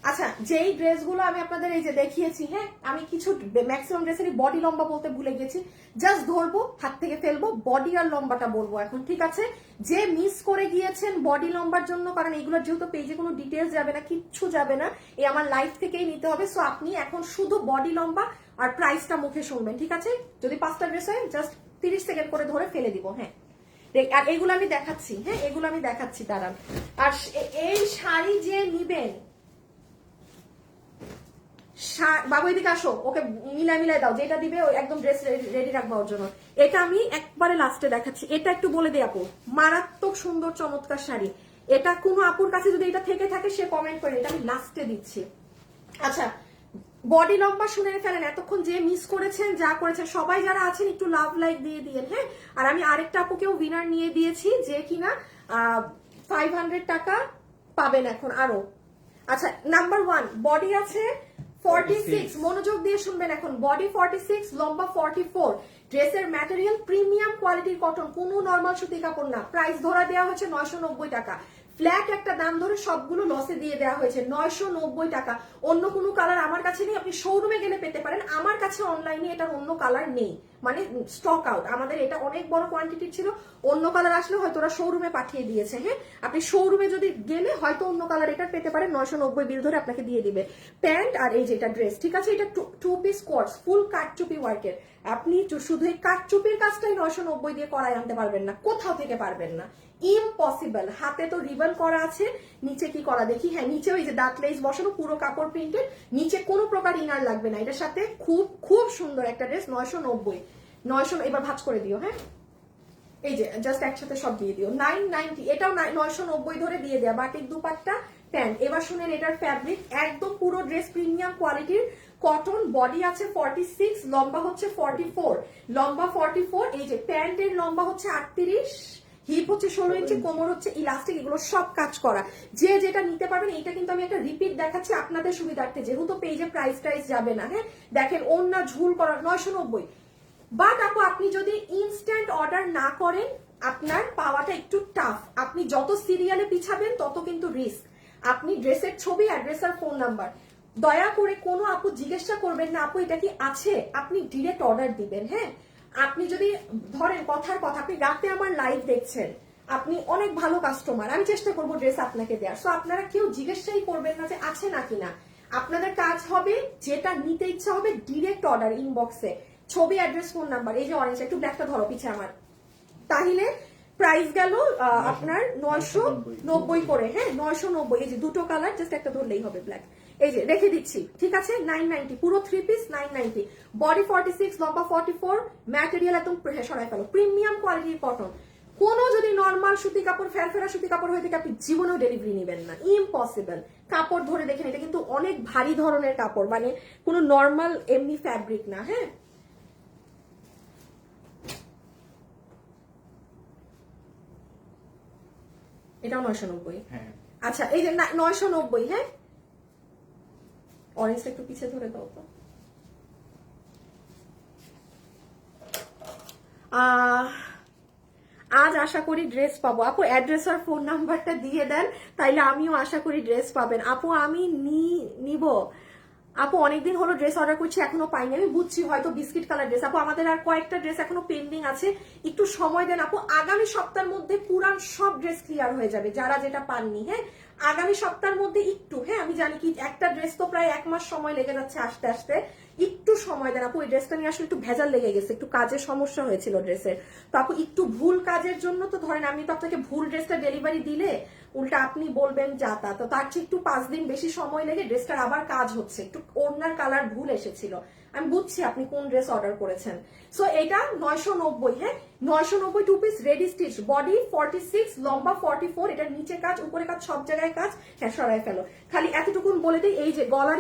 আচ্ছা যেই ড্রেসগুলো আমি আপনাদের এই যে দেখিয়েছি, হ্যাঁ আমি কিছু ম্যাক্সিমাম ড্রেসেরই বডি লম্বা বলতে ভুলে গেছি, জাস্ট ধরবো হাত থেকে ফেলবো, বডি আর লম্বাটা বলবো এখন, ঠিক আছে? যে মিস করে গিয়েছেন বডি লম্বার জন্য, কারণ এইগুলোর যেহেতু পেজে কোনো ডিটেলস যাবে না, কিচ্ছু যাবে না, এই আমার লাইফ থেকেই নিতে হবে। সো আপনি এখন শুধু বডি লম্বা আর প্রাইসটা মুখে শুনবেন, ঠিক আছে? যদি 5টা ড্রেস হয় জাস্ট 30 সেকেন্ড করে ধরে ফেলে দিব। হ্যাঁ আর এগুলো আমি দেখাচ্ছি, হ্যাঁ এগুলো আমি দেখাচ্ছি দাঁড়ান। আর এই শাড়ি যে নিবেন, বাবু এদিকে আসো, ওকে মিলাই দাও, যেটা দিবে একদম ড্রেস রেডি রাখবা ওর জন্য। এটা আমি একবারে লাস্টে দেখাচ্ছি, এটা একটু বলে দিই আপু, মারাত্মক সুন্দর চমৎকার শাড়ি। এটা কোনো আপুর কাছে যদি এটা থেকে থাকে সে কমেন্ট করে, এটা আমি লাস্টে দিচ্ছি। আচ্ছা বডি লম্বা শুনে ফেলেন, এতক্ষণ যে মিস করেছেন যা করেছেন সবাই যারা আছেন একটু লাভ লাইক দিয়ে দিয়েন। হ্যাঁ আর আমি আরেকটা আপুকেও উইনার নিয়ে দিয়েছি, যে কিনা 500 টাকা পাবেন এখন আরো। আচ্ছা নাম্বার 1 বডি আছে 46, মনোযোগ দিয়ে শুনবেন এখন, বডি 46, লম্বা 44, ড্রেসের ম্যাটেরিয়াল প্রিমিয়াম কোয়ালিটির কটন, কোনো নরমাল সুতি কাপড় না। প্রাইস ধরা দেওয়া হয়েছে 990 টাকা, ফ্ল্যাট একটা দাম ধরে সবগুলো লসে দিয়ে দেওয়া হয়েছে 990 টাকা। অন্য কোনো কালার আমার কাছে নেই, আপনি শোরুমে গেলে পেতে পারেন, আমার কাছে অনলাইনে এটার অন্য কালার নেই, মানে স্টক আউট। আমাদের এটা অনেক বড় কোয়ান্টিটি ছিল, অন্য কালার আসলে হয়তো ওরা শোরুমে পাঠিয়ে দিয়েছে। হ্যাঁ আপনি শোরুমে যদি গেলে হয়তো অন্য কালার এটা পেতে পারেন, 990 বিল ধরে আপনাকে দিয়ে দিবে। প্যান্ট আর এই যেটা ড্রেস, ঠিক আছে? এটা 2 পিস কোর্স, ফুল কাটচুপি ওয়ার্কের। আপনি শুধু এই কাটচুপির কাজটাই 990 দিয়ে করায় আনতে পারবেন না, কোথাও থেকে পারবেন না, ইম্পসিবল। হাতে তো রিবন করা আছে, নিচে কি করা দেখি, হ্যাঁ নিচে ওই যে ডার্ক লেস বসানো, পুরো কাপড় প্রিন্টেড, নিচে কোনো প্রকার ইনার লাগবে না। এটার সাথে খুব খুব সুন্দর একটা ড্রেস, 990। এবার ভাঁজ করে দিও। হ্যাঁ এই যে জাস্ট একসাথে সব দিয়ে দিও, 990। এটাও 990 ধরে দিয়ে দেয়া, বাটিক দুপাট্টা প্যান্ট। এবার শুনেন এটার ফ্যাব্রিক একদম পুরো ড্রেস প্রিমিয়াম কোয়ালিটির কটন, বডি আছে 46, লম্বা হচ্ছে 44, লম্বা 44। এই যে প্যান্টের লম্বা হচ্ছে 38, হিপ হচ্ছে 16 ইঞ্চি, কোমর হচ্ছে ইলাস্টিক, এগুলো সব কাজ করা। যে যেটা নিতে পারবেন, এটা কিন্তু আমি একটা রিপিট দেখাচ্ছি আপনাদের সুবিধার্থে, যেহেতু পেজে প্রাইস টাইস যাবে না। হ্যাঁ দেখেন ওন্না ঝুল করা 990, বাট আপু আপনি যদি ইনস্ট্যান্ট অর্ডার না করেন আপনার পাওয়াটা একটু টাফ। আপনি যত সিরিয়ালে পিছাবেন তত কিন্তু রিস্ক। আপনি ড্রেসের ছবি, অ্যাড্রেস আর ফোন নাম্বার, দয়া করে কোনো আপু জিজ্ঞাসা করবেন না আপু এটা কি আছে, আপনি ডিরেক্ট অর্ডার দিবেন। হ্যাঁ, আপনি যদি ধরেন কথার কথা, আপনি রাতে আমার লাইভ দেখছেন, আপনি অনেক ভালো কাস্টমার, আমি চেষ্টা করবো ড্রেস আপনাকে দেওয়ার। সো আপনারা কেউ জিজ্ঞাসাই করবেন না যে আছে নাকি না। আপনাদের কাজ হবে যেটা নিতে ইচ্ছা হবে ডিরেক্ট অর্ডার, ইনবক্সে ছবি, অ্যাড্রেস, ফোন নাম্বার। এই যে অরেঞ্জ, একটু ব্ল্যাকটা ধরো পিছে আমার, তাহলে প্রাইস গেল আপনার 990 করে। হ্যাঁ 990, এই যে দুটো কালার, জাস্ট একটা ধরলেই হবে ব্ল্যাক। এই যে রেখে দিচ্ছি, ঠিক আছে 990, পুরো 3 পিস 990, বডি 46, লম্বা 44, ম্যাটেরিয়াল একদম সরাই ফেলো, প্রিমিয়াম কোয়ালিটির কটন। কোনো যদি নর্মাল সুতি কাপড়, ফেরফেরা সুতি কাপড় হয়ে থাকে আপনি জীবনেও ডেলিভারি নেবেন না, ইম্পসিবল। কাপড় ধরে দেখেন, এটা কিন্তু অনেক ভারী ধরনের কাপড়, মানে কোনো নর্মাল এমনি ফ্যাব্রিক না। হ্যাঁ এটাও 990। হ্যাঁ আচ্ছা এই যে 990। হ্যাঁ অরেঞ্জটা একটু পিছিয়ে ধরে দাও তো। আজ আশা করি ড্রেস পাবো। আপু অ্যাড্রেস আর ফোন নাম্বারটা দিয়ে দেন, তাইলে আমিও আশা করি ড্রেস পাবেন। আপু আমি নিব আপু, অনেকদিন হলো ড্রেস অর্ডার করছি এখনো পাইনি। আমি বুঝছি হয়তো বিস্কিট কালার ড্রেস। আপু আমাদের আর কয়েকটা ড্রেস এখনো পেন্ডিং আছে, একটু সময় দেন আপু। আগামী সপ্তাহের মধ্যে পুরান সব ড্রেস ক্লিয়ার হয়ে যাবে যারা যেটা পাননি। হ্যাঁ আগামী সপ্তাহের মধ্যে একটু, হ্যাঁ আমি জানি কি একটা ড্রেস তো প্রায় 1 মাস সময় লেগে যাচ্ছে আসতে আসতে, একটু সময় দেন আপু। এই ড্রেসটা নিয়ে আসলে একটু ভেজাল লেগে গেছে, একটু কাজের সমস্যা হয়েছিল ড্রেসের। তো আপু একটু ভুল কাজের জন্য, তো ধরেন আমি তো আপনাকে ভুল ড্রেসটা ডেলিভারি দিলে উল্টা আপনি বলবেন যাতা, তো তার চেয়ে একটু 5 দিন বেশি সময় লেগে ড্রেসটার আবার কাজ হচ্ছে, একটু ওড়নার কালার ভুল এসেছিল। আমি বুঝছি আপনি কোন ড্রেস অর্ডার করেছেন। সো এটা 990। হ্যাঁ 990, 2 পিস রেডি স্টিচ, বডি 46, লম্বা 44, এটার নিচে কাজ উপরে কাজ সব জায়গায় কাজ। হ্যাঁ সরাই ফেলো, খালি এতটুকুন বলে দিই, এই যে গলার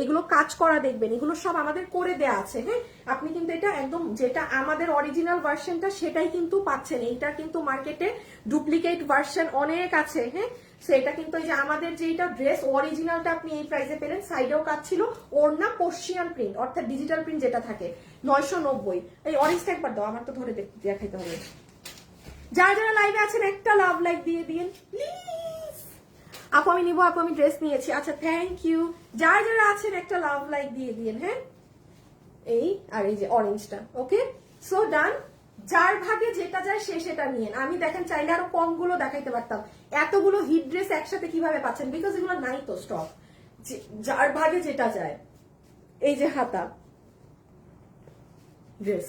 এগুলো কাজ করা দেখবেন, এগুলো সব আমাদের করে দেয়া আছে। হ্যাঁ আপনি কিন্তু এটা একদম যেটা আমাদের অরিজিনাল ভার্সনটা সেটাই কিন্তু পাচ্ছেন, এইটা কিন্তু মার্কেটে ডুপ্লিকেট ভার্সন অনেক আছে। হ্যাঁ সেটা কিন্তু এই যে আমাদের যেটা ড্রেস অরিজিনালটা আপনি এই প্রাইসে পেলেন, সাইডেও কাজ ছিল, ওড়না পর্সিয়ান প্রিন্ট অর্থাৎ ডিজিটাল প্রিন্ট যেটা থাকে। 990। এই অরেঞ্জটা একবার দাও, আমার তো ধরে দেখাইতে হবে। যারা যারা লাইভে আছেন একটা লাভ লাইক দিয়ে দিন প্লিজ। আপু আমি নিবো, আপু আমি ড্রেস নিয়েছি। আচ্ছা থ্যাংক ইউ। যারা যারা আছেন একটা লাভ লাইক দিয়ে দিন। হ্যাঁ এই আর এই যে অরেঞ্জটা, ওকে সো ডান। যার ভাগে যেটা যায় সে সেটা নিয়েন। আমি দেখেন চাইলে আরো কমগুলো দেখাইতে পারতাম, এতগুলো হিট ড্রেস একসাথে কিভাবে পাচ্ছেন, বিকজ এগুলো নাই তো স্টক। যার ভাগে যেটা যায়। এই যে হাতা ড্রেস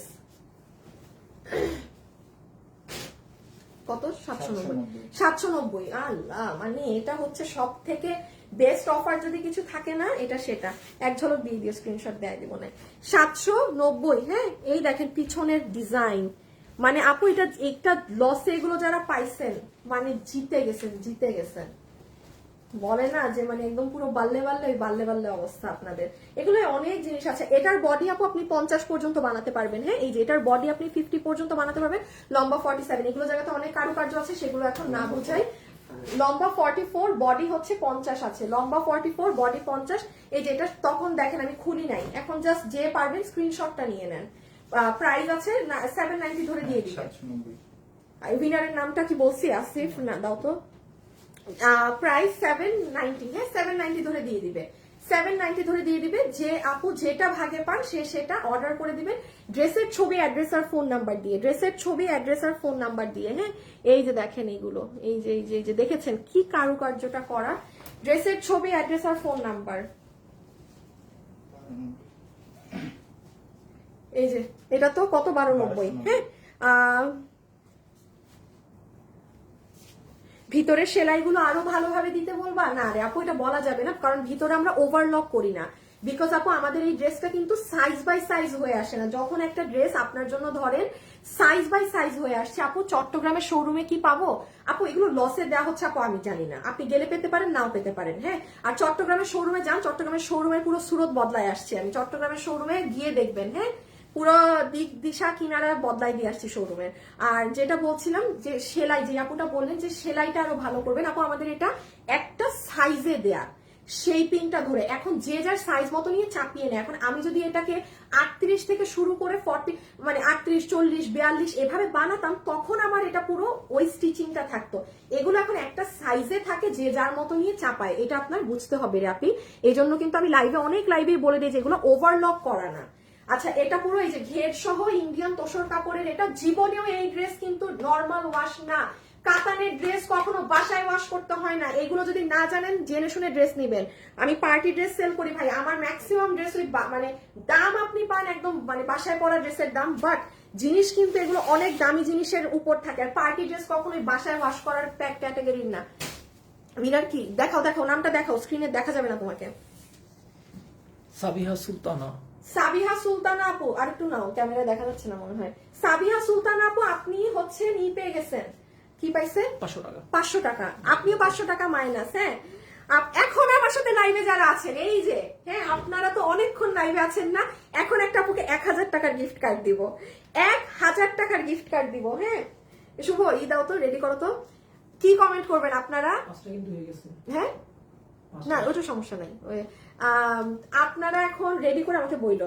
কত, 790। আল্লাহ, মানে এটা হচ্ছে সব থেকে বেস্ট অফার যদি কিছু থাকে না এটা সেটা। এক ঝলক দিয়ে দিও, স্ক্রিনশট দেয় দিব না। 790। হ্যাঁ এই দেখেন পিছনের ডিজাইন, মানে আপু এটা লসে এগুলো যারা পাইছেন মানে জিতে গেছেন। বলে না যে মানে একদম পুরো বাল্লে অবস্থা আপনাদের। এগুলো অনেক জিনিস আছে। এটার বডি আপু আপনি 50 পর্যন্ত বানাতে পারবেন। হ্যাঁ এই যে এটার বডি আপনি 50 পর্যন্ত বানাতে পারবেন, লম্বা 47। এগুলো জায়গাতে অনেক কারুকার্য আছে, সেগুলো এখন না বুঝাই। লম্বা 44, বডি হচ্ছে 50 আছে, লম্বা 44, বডি 50। এই যে এটা তখন দেখেন আমি খুলি নাই, এখন জাস্ট যে পারবেন স্ক্রিনশটটা নিয়ে নেন। প্রাইস আছে 790 ধরে দিয়ে দিবেন। উইনারের নামটা কি বলছি, আসিফ না, দাও তো। প্রাইস 790। হ্যাঁ 790 ধরে দিয়ে দিবে, 790 ধরে দিয়ে দিবে। যে আপু যেটা ভাগে পান সে সেটা অর্ডার করে দিবেন ড্রেসের ছবি, অ্যাড্রেস আর ফোন নাম্বার দিয়ে, ড্রেসের ছবি, অ্যাড্রেস আর ফোন নাম্বার দিয়ে। হ্যাঁ এই যে দেখেন এগুলো, এই যে দেখেছেন কি কারুকার্যটা করা, ড্রেসের ছবি, অ্যাড্রেস আর ফোন নাম্বার। এই যে এটা তো কত 1290। হ্যাঁ ভিতরের সেলাইগুলো আরো ভালোভাবে দিতে বলবা না রে আপু, এটা বলা যাবে না, কারণ ভিতরে আমরা ওভারলক করি না। বিকজ আপু আমাদের এই ড্রেসটা কিন্তু সাইজ বাই সাইজ হয়ে আসে না। যখন একটা ড্রেস আপনার জন্য ধরেন সাইজ বাই সাইজ হয়ে আসছে, আপু চট্টগ্রামের শোরুমে কি পাবো আপু, এগুলো লসে দেওয়া হচ্ছে আপু, আমি জানি না, আপনি গেলে পেতে পারেন নাও পেতে পারেন। হ্যাঁ আর চট্টগ্রামের শোরুমে যান, চট্টগ্রামের শোরুমের পুরো সুরত বদলায় আসছে আমি, চট্টগ্রামের শোরুমে গিয়ে দেখবেন। হ্যাঁ পুরো দিশা কিনারা বদলাই দিয়ে আসছি শোরুমের। আর যেটা বলছিলাম যে সেলাই, যে আপুটা বললেন যে সেলাইটা আরো ভালো করবেন, আপু আমাদের এটা একটা সাইজে দেয়া, শেপিংটা ধরে। এখন যে যার সাইজ মতো নিয়ে চাপিয়ে নেয়। এখন আমি যদি এটাকে 38 থেকে শুরু করে 40 মানে 38, 40, 42 এভাবে বানাতাম, তখন আমার এটা পুরো ওই স্টিচিংটা থাকতো। এগুলো এখন একটা সাইজে থাকে, যে যার মতো নিয়ে চাপায়, এটা আপনার বুঝতে হবে রে আপনি। এই জন্য কিন্তু আমি অনেক লাইভে বলে দিই যে এগুলো ওভারলক করা না। আচ্ছা, এটা পুরো এই যে ঘের সহ ইন্ডিয়ান তোসর কাপড়ের, এটা জীবনেও এই ড্রেস কিন্তু নর্মাল ওয়াশ না। কাতানের ড্রেস কখনো বাসায় ওয়াশ করতে হয় না। এগুলো যদি না জানেন, জেনে শুনে ড্রেস নিবেন। আমি পার্টি ড্রেস সেল করি ভাই, আমার ম্যাক্সিমাম ড্রেস ওই মানে দাম আপনি পান একদম মানে বাসায় পরা ড্রেসের দাম, বাট জিনিস কিন্তু এগুলো অনেক দামি জিনিসের উপর থাকে। আর পার্টি ড্রেস কখনোই বাসায় ওয়াশ করার প্যাক ক্যাটাগরির না। উইনার কি দেখাও, নামটা দেখাও, স্ক্রিনে দেখা যাবে না তোমাকে। সাবিহা সুলতানা। সাবিহা সুলতানা আপু, আর একটু নাও, ক্যামেরা দেখা যাচ্ছে না মনে হয়। সাবিহা সুলতানা আপু, আপনি হচ্ছে পেয়ে গেছেন, কি পাইছে? 500 টাকা। 500 টাকা, আপনিও 500 টাকা মাইনাস। হ্যাঁ, এখন আমার সাথে লাইভে যারা আছেন, এই যে হ্যাঁ, আপনারা তো অনেকক্ষণ লাইভে আছেন না, এখন একটা আপুকে 1000 টাকার গিফট কার্ড দিব, 1000 টাকার গিফট কার্ড দিব। হ্যাঁ শুভ, দাও তো, রেডি করো তো। কি কমেন্ট করবেন আপনারা? 5টা কিন্তু হয়ে গেছে। হ্যাঁ না, ওটা সমস্যা নাই। আপনারা এখন রেডি করে আমাকে বইল,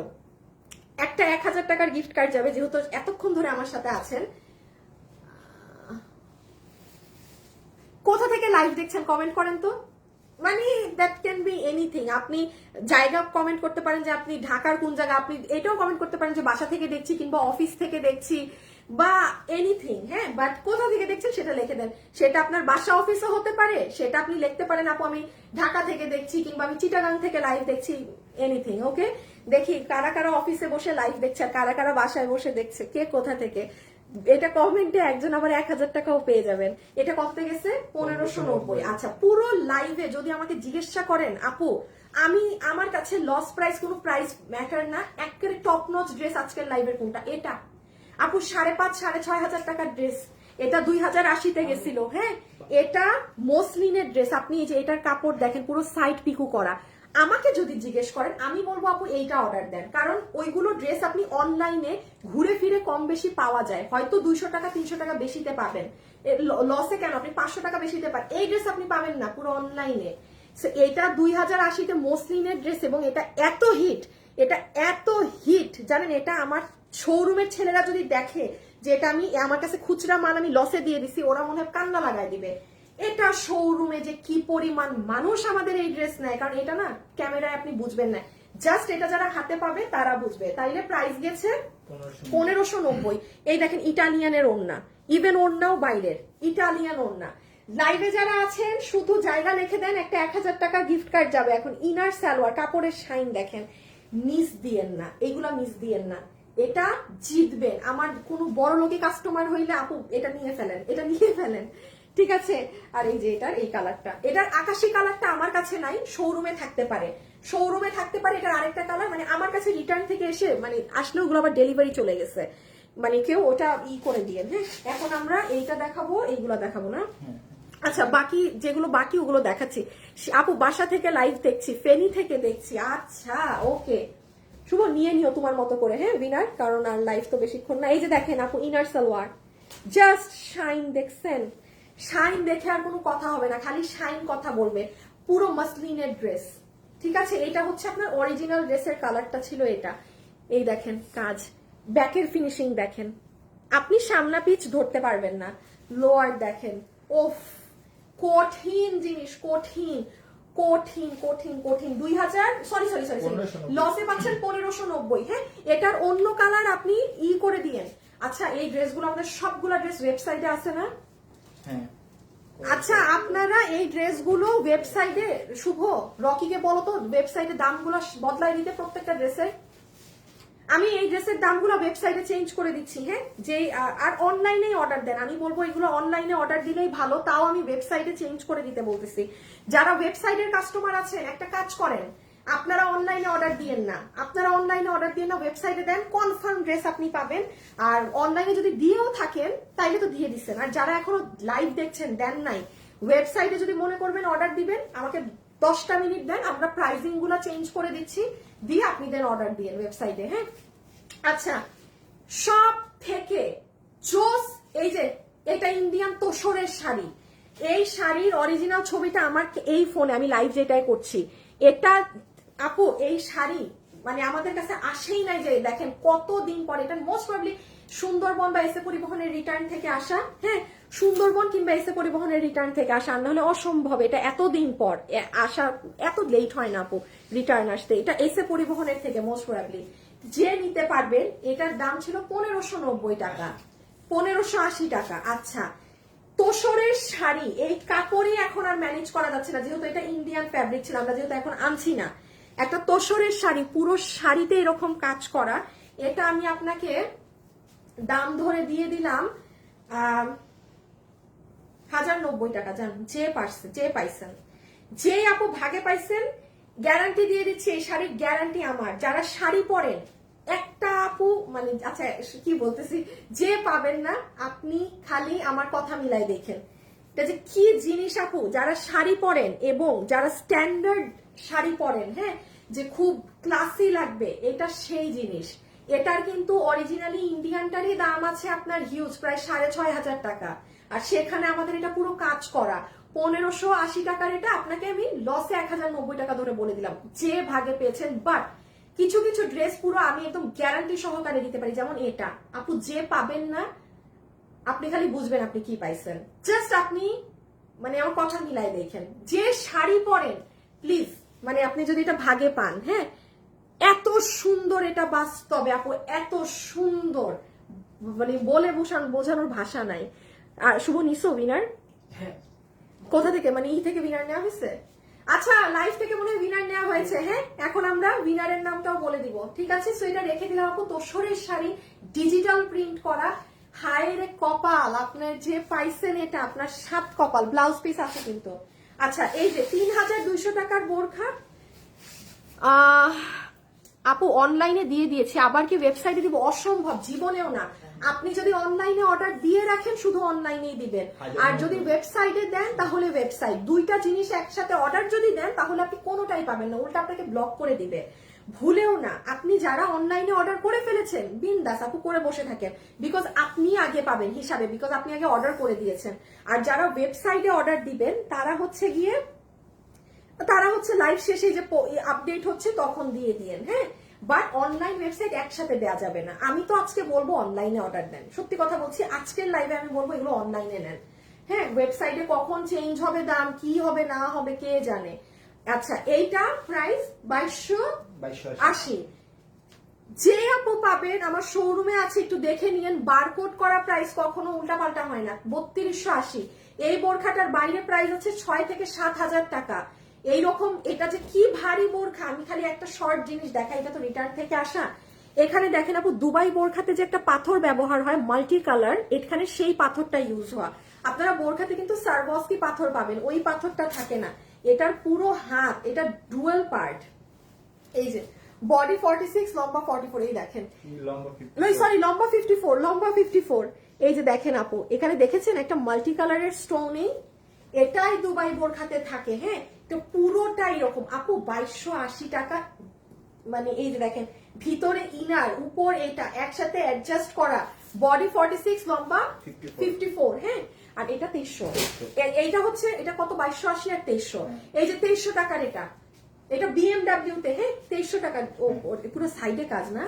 একটা 1000 টাকার গিফট কার্ড যাবে, যেহেতু এতক্ষণ ধরে আমার সাথে আছেন। কোথা থেকে লাইভ দেখছেন কমেন্ট করেন তো, মানে দ্যাট ক্যান বি এনিথিং। আপনি জায়গা কমেন্ট করতে পারেন যে আপনি ঢাকার কোন জায়গা, আপনি এটাও কমেন্ট করতে পারেন যে বাসা থেকে দেখছি কিংবা অফিস থেকে দেখছি বা এনিথিং। হ্যাঁ, বাট কোথা থেকে দেখছেন সেটা লিখে দেন। সেটা আপনার বাসা অফিসও হতে পারে, সেটা আপনি লিখতে পারেন আপু আমি ঢাকা থেকে দেখছি কিংবা আমি চিটাগাং থেকে লাইভ দেখছি, এনিথিং। ওকে, দেখি কারা কারা অফিসে বসে লাইভ দেখছে আর কারা কারা বাসায় বসে দেখছে, কে কোথা থেকে। এটা কমেন্টে একজন আবার 1000 টাকাও পেয়ে যাবেন। এটা কত গেছে? 1590। আচ্ছা, পুরো লাইভে যদি আমাকে জিজ্ঞাসা করেন আপু, আমার কাছে লস প্রাইস কোনো প্রাইস ম্যাটার না, একেবারে টপ নচ ড্রেস আজকের লাইভের কোনটা? এটা আপু 5,500 6,500 টাকার ড্রেস, এটা 2080-তে গেছিল। হ্যাঁ, এটা মসলিনের ড্রেস, আপনি এই যে এটার কাপড় দেখেন, পুরো সাইড পিকু করা। আমাকে যদি জিজ্ঞেস করেন, আমি বলবো আপু এইটা অর্ডার দেন, কারণ ওইগুলো ড্রেস আপনি অনলাইনে ঘুরে ফিরে কম বেশি পাওয়া যায়, হয়তো 200 টাকা 300 টাকা বেশিতে পাবেন, লসে কেন, আপনি 500 টাকা বেশিতে পান। এই ড্রেস আপনি পাবেন না পুরো অনলাইনে। এটা 2080-তে মসলিনের ড্রেস, এবং এটা এত হিট, জানেন, এটা আমার শোরুমের ছেলেরা যদি দেখে যে এটা আমার কাছে খুচরা মাল আমি লসে দিয়ে দিছি, ওরা মনে হয় কান্না লাগাই দিবে। এটা শোরুমে যে কি পরিমাণ মানুষ আমাদের এই ড্রেস নেয়, কারণ এটা না ক্যামেরায় আপনি বুঝবেন না, জাস্ট এটা যারা হাতে পাবে তারা বুঝবে। তাইলে প্রাইস গেছে 1590। এই দেখেন ইটালিয়ানের ওড়না, ইভেন ওড়নাও বাইরের, ইটালিয়ান ওড়না। লাইভে যারা আছেন শুধু জায়গা লিখে দেন, একটা 1000 টাকার গিফট কার্ড যাবে। এখন ইনার সালোয়ার, কাপড়ের শাইন দেখেন, মিস দিয়েন না, এগুলা মিস দিয়েন না, এটা জিতবেন। আমার কোনো বড় লোকে কাস্টমার হইলে আপু এটা নিয়ে ফেলেন, ঠিক আছে। আর এই যে এটার এই কালারটা, এটার আকাশি কালারটা আমার কাছে নাই, শোরুমে থাকতে পারে, এটার আরেকটা কালার, মানে আমার কাছে রিটার্ন থেকে এসে মানে আসলে ওগুলো আবার ডেলিভারি চলে গেছে, মানে কেউ ওটা করে দিয়ে। হ্যাঁ, এখন আমরা এইটা দেখাবো, এইগুলো দেখাবো না। আচ্ছা, বাকি যেগুলো বাকি ওগুলো দেখাচ্ছি। আপু বাসা থেকে লাইভ দেখছি, ফেনী থেকে দেখছি। আচ্ছা ওকে, শুভ নিয়ে নিও তোমার মতো করে। হ্যাঁ উইনার, কারণ আর লাইভ তো বেশিক্ষণ না। এই যে দেখেন আপু ইনার সালোয়ার, জাস্ট শাইন, দেখছেন? শাইন দেখে আর কোনো কথা হবে না, খালি শাইন কথা বলবে। পুরো মাসলিনের ড্রেস, ঠিক আছে। এটা হচ্ছে আপনার অরিজিনাল ড্রেসের কালারটা ছিল এটা। এই দেখেন কাজ, ব্যাকের ফিনিশিং দেখেন, আপনি সামনা পিচ ধরতে পারবেন না। লোয়ার দেখেন, ওফ, কঠিন জিনিস, কঠিন 2000 সরি লসে পাচ্ছেন 1590। হ্যাঁ, এটার অন্য কালার আপনি করে দিয়েন। আচ্ছা, এই ড্রেসগুলো আমাদের সবগুলা ড্রেস ওয়েবসাইটে আছে না? হ্যাঁ। আচ্ছা, আপনারা এই ড্রেসগুলো ওয়েবসাইটে, শুভ রকিকে বলো তো ওয়েবসাইটে দামগুলো বদলাই দিতে প্রত্যেকটা ড্রেসের। আমি এই ড্রেসের দামগুলো ওয়েবসাইটে চেঞ্জ করে দিচ্ছি। হ্যাঁ, যে আর অনলাইনে অর্ডার দেন, আমি বলবো এগুলো অনলাইনে অর্ডার দিলেই ভালো, তাও আমি ওয়েবসাইটে চেঞ্জ করে দিতে বলতেছি। যারা ওয়েবসাইটের কাস্টমার আছেন, একটা কাজ করেন, আপনারা অনলাইনে অর্ডার দিয়েন না, ওয়েবসাইটে দেন, কনফার্ম ড্রেস আপনি পাবেন। আর অনলাইনে যদি দিয়েও থাকেন তাইলে তো দিয়ে দিচ্ছেন, আর যারা এখনো লাইভ দেখছেন দেন নাই, ওয়েবসাইটে যদি মনে করবেন অর্ডার দিবেন, আমাকে 10টা মিনিট দেন, আমরা প্রাইসিং গুলো চেঞ্জ করে দিচ্ছি, দিয়ে আপনি দেন অর্ডার দিয়েন ওয়েবসাইটে। হ্যাঁ, আচ্ছা, সব থেকে জোস, এই যে এটা ইন্ডিয়ান তোসরের শাড়ি, এই শাড়ির অরিজিনাল ছবিটা আমার এই ফোনে, আমি লাইভ যেটাই করছি, এটা আপু এই শাড়ি মানে আমাদের কাছে আসেই নাই, যে দেখেন কতদিন পরে। এটা মোস্ট প্রবলি সুন্দরবন বা এসে পরিবহনের রিটার্ন থেকে আসা, হ্যাঁ সুন্দরবন কিংবা এসে পরিবহনের রিটার্ন থেকে আসা, আর নাহলে অসম্ভব এটা এতদিন পর আসা, এত লেট হয় না আপু রিটার্ন আসতে। এটা এসে পরিবহনের থেকে মোস্ট প্রবলি যে নিতে পারবেন। এটার দাম ছিল 1590 টাকা, 1580 টাকা। আচ্ছা, তোসরের শাড়ি, এই কাপড়ই এখন আর ম্যানেজ করা যাচ্ছে না, যেহেতু এটা ইন্ডিয়ান ফ্যাব্রিক ছিল, আমরা যেহেতু এখন আনছি না। একটা তোসরের শাড়ি, পুরো শাড়িতে এরকম কাজ করা, এটা আমি আপনাকে দাম ধরে দিয়ে দিলাম 1090 টাকা। জান যে পাইছেন, যে আপু ভাগে পাইছেন, গ্যারান্টি দিয়ে দিচ্ছি এই শাড়ির গ্যারান্টি আমার। যারা শাড়ি পরেন, একটা আপু মানে আচ্ছা কি বলতেছি, যে পাবেন না আপনি খালি আমার কথা মিলাই দেখেন এটা যে কি জিনিস আপু। যারা শাড়ি পরেন এবং যারা স্ট্যান্ডার্ড শাড়ি পরেন, হ্যাঁ যে খুব ক্লাসি লাগবে, এটা সেই জিনিস। এটার কিন্তু অরিজিনালি ইন্ডিয়ানটারই দাম আছে আপনার হিউজ, প্রায় 6500 টাকা, আর সেখানে আমাদের এটা পুরো কাজ করা 1580 টাকার। এটা আপনাকে আমি লসে 1090 টাকা ধরে বলে দিলাম, যে ভাগে পেয়েছেন। বাট কিছু কিছু ড্রেস পুরো আমি একদম গ্যারান্টি সহকারে দিতে পারি, যেমন এটা আপু যে পাবেন না, আপনি খালি বুঝবেন আপনি কি পাইছেন। জাস্ট আপনি মানে আমার কথা মিলাই দেখেন, যে শাড়ি পরেন প্লিজ, মানে আপনি যদি এটা ভাগে পান, হ্যাঁ এত সুন্দর এটা বাস্তবে আপু, এত সুন্দর মানে বলে বোঝানোর ভাষা নাই। আর শুভ নিছো উইনার হ্যাঁ, কোথা থেকে, মানে থেকে উইনার নেওয়া হয়েছে? আচ্ছা লাইভ থেকে মনে হয় উইনার নেওয়া হয়েছে। হ্যাঁ এখন আমরা উইনারের নামটাও বলে দিব, ঠিক আছে? সো এটা রেখে দিলাম আপু, তোসরের শাড়ি ডিজিটাল প্রিন্ট করা। হায়রে কপাল আপনার যে পাইছেন, এটা আপনার 7 কপাল। ব্লাউজ পিস আছে কিন্তু। আচ্ছা এই যে 3200 টাকার বোরখা আপু অনলাইনে দিয়ে দিয়েছি, আবার কি ওয়েবসাইটে দিব? অসম্ভব, জীবনেও না। আপনি যদি অনলাইনে অর্ডার দিয়ে রাখেন শুধু অনলাইনেই দিবেন, আর যদি ওয়েবসাইটে দেন তাহলে ওয়েবসাইট। দুইটা জিনিস একসাথে অর্ডার যদি দেন তাহলে আপনি কোনোটাই পাবেন না, উল্টা আপনাকে ব্লক করে দিবে। ভুলেও না, আপনি যারা অনলাইনে অর্ডার করে ফেলেছেন বিন্দাস আপু করে বসে থাকেন, বিকজ আপনি আগে পাবেন হিসাবে, বিকজ আপনি আগে অর্ডার করে দিয়েছেন। আর যারা ওয়েবসাইটে অর্ডার দিবেন তারা হচ্ছে লাইভ শেষে যে আপডেট হচ্ছে তখন দিয়ে দিয়েন, হ্যাঁ। বাট অনলাইন ওয়েবসাইট একসাথে দেওয়া যাবে না। আমি তো আজকে বলবো অনলাইনে অর্ডার দেন, সত্যি কথা বলছি, আজকের লাইভে আমি বলবো এগুলো অনলাইনে নেন, হ্যাঁ। ওয়েবসাইটে কখন চেঞ্জ হবে দাম, কি হবে না হবে কে জানে। আচ্ছা এইটা প্রাইস 2280। যে আপু পাবেন আমার শোরুমে আছে, একটু দেখে নিয়েন, বারকোড করা প্রাইস কখনো উল্টাপাল্টা হয় না। 3280। এই বোরখাটার বাইরে প্রাইস আছে 6 থেকে 7000 টাকা এইরকম। এটা যে কি ভারী বোরখা, আমি খালি একটা শর্ট জিনিস দেখাই, এটা তো রিটার্ন থেকে আসা। এখানে দেখেন আপু, দুবাই বোরখাতে যে একটা পাথর ব্যবহার হয় মাল্টি কালার, এখানে সেই পাথরটা ইউজ হওয়া। আপনারা বোরখাতে কিন্তু সারবস্কি পাথর পাবেন, ওই পাথরটা থাকে না। এটার পুরো হাত, এটা ডুয়াল পার্ট। এই যে বডি 46, লম্বা 44, এই দেখেন, সরি লম্বা 54, লম্বা 54। এই যে দেখেন আপু, এখানে দেখেছেন একটা মাল্টি কালারের স্টোন, এটাই দুবাই বোরখাতে থাকে, হ্যাঁ। তো পুরোটাই এরকম আপু 2280 টাকা। মানে এই যে দেখেন ভিতরে ইনার, উপর এটা একসাথে অ্যাডজাস্ট করা, বডি 46, লম্বা 54, হ্যাঁ। আর এটা 2300। এইটা হচ্ছে, এটা কত, 2280 আর 2300। এই যে 2300 টাকার এটা BMW তে, হ্যাঁ 2300 টাকা। পুরো সাইডে কাজ না,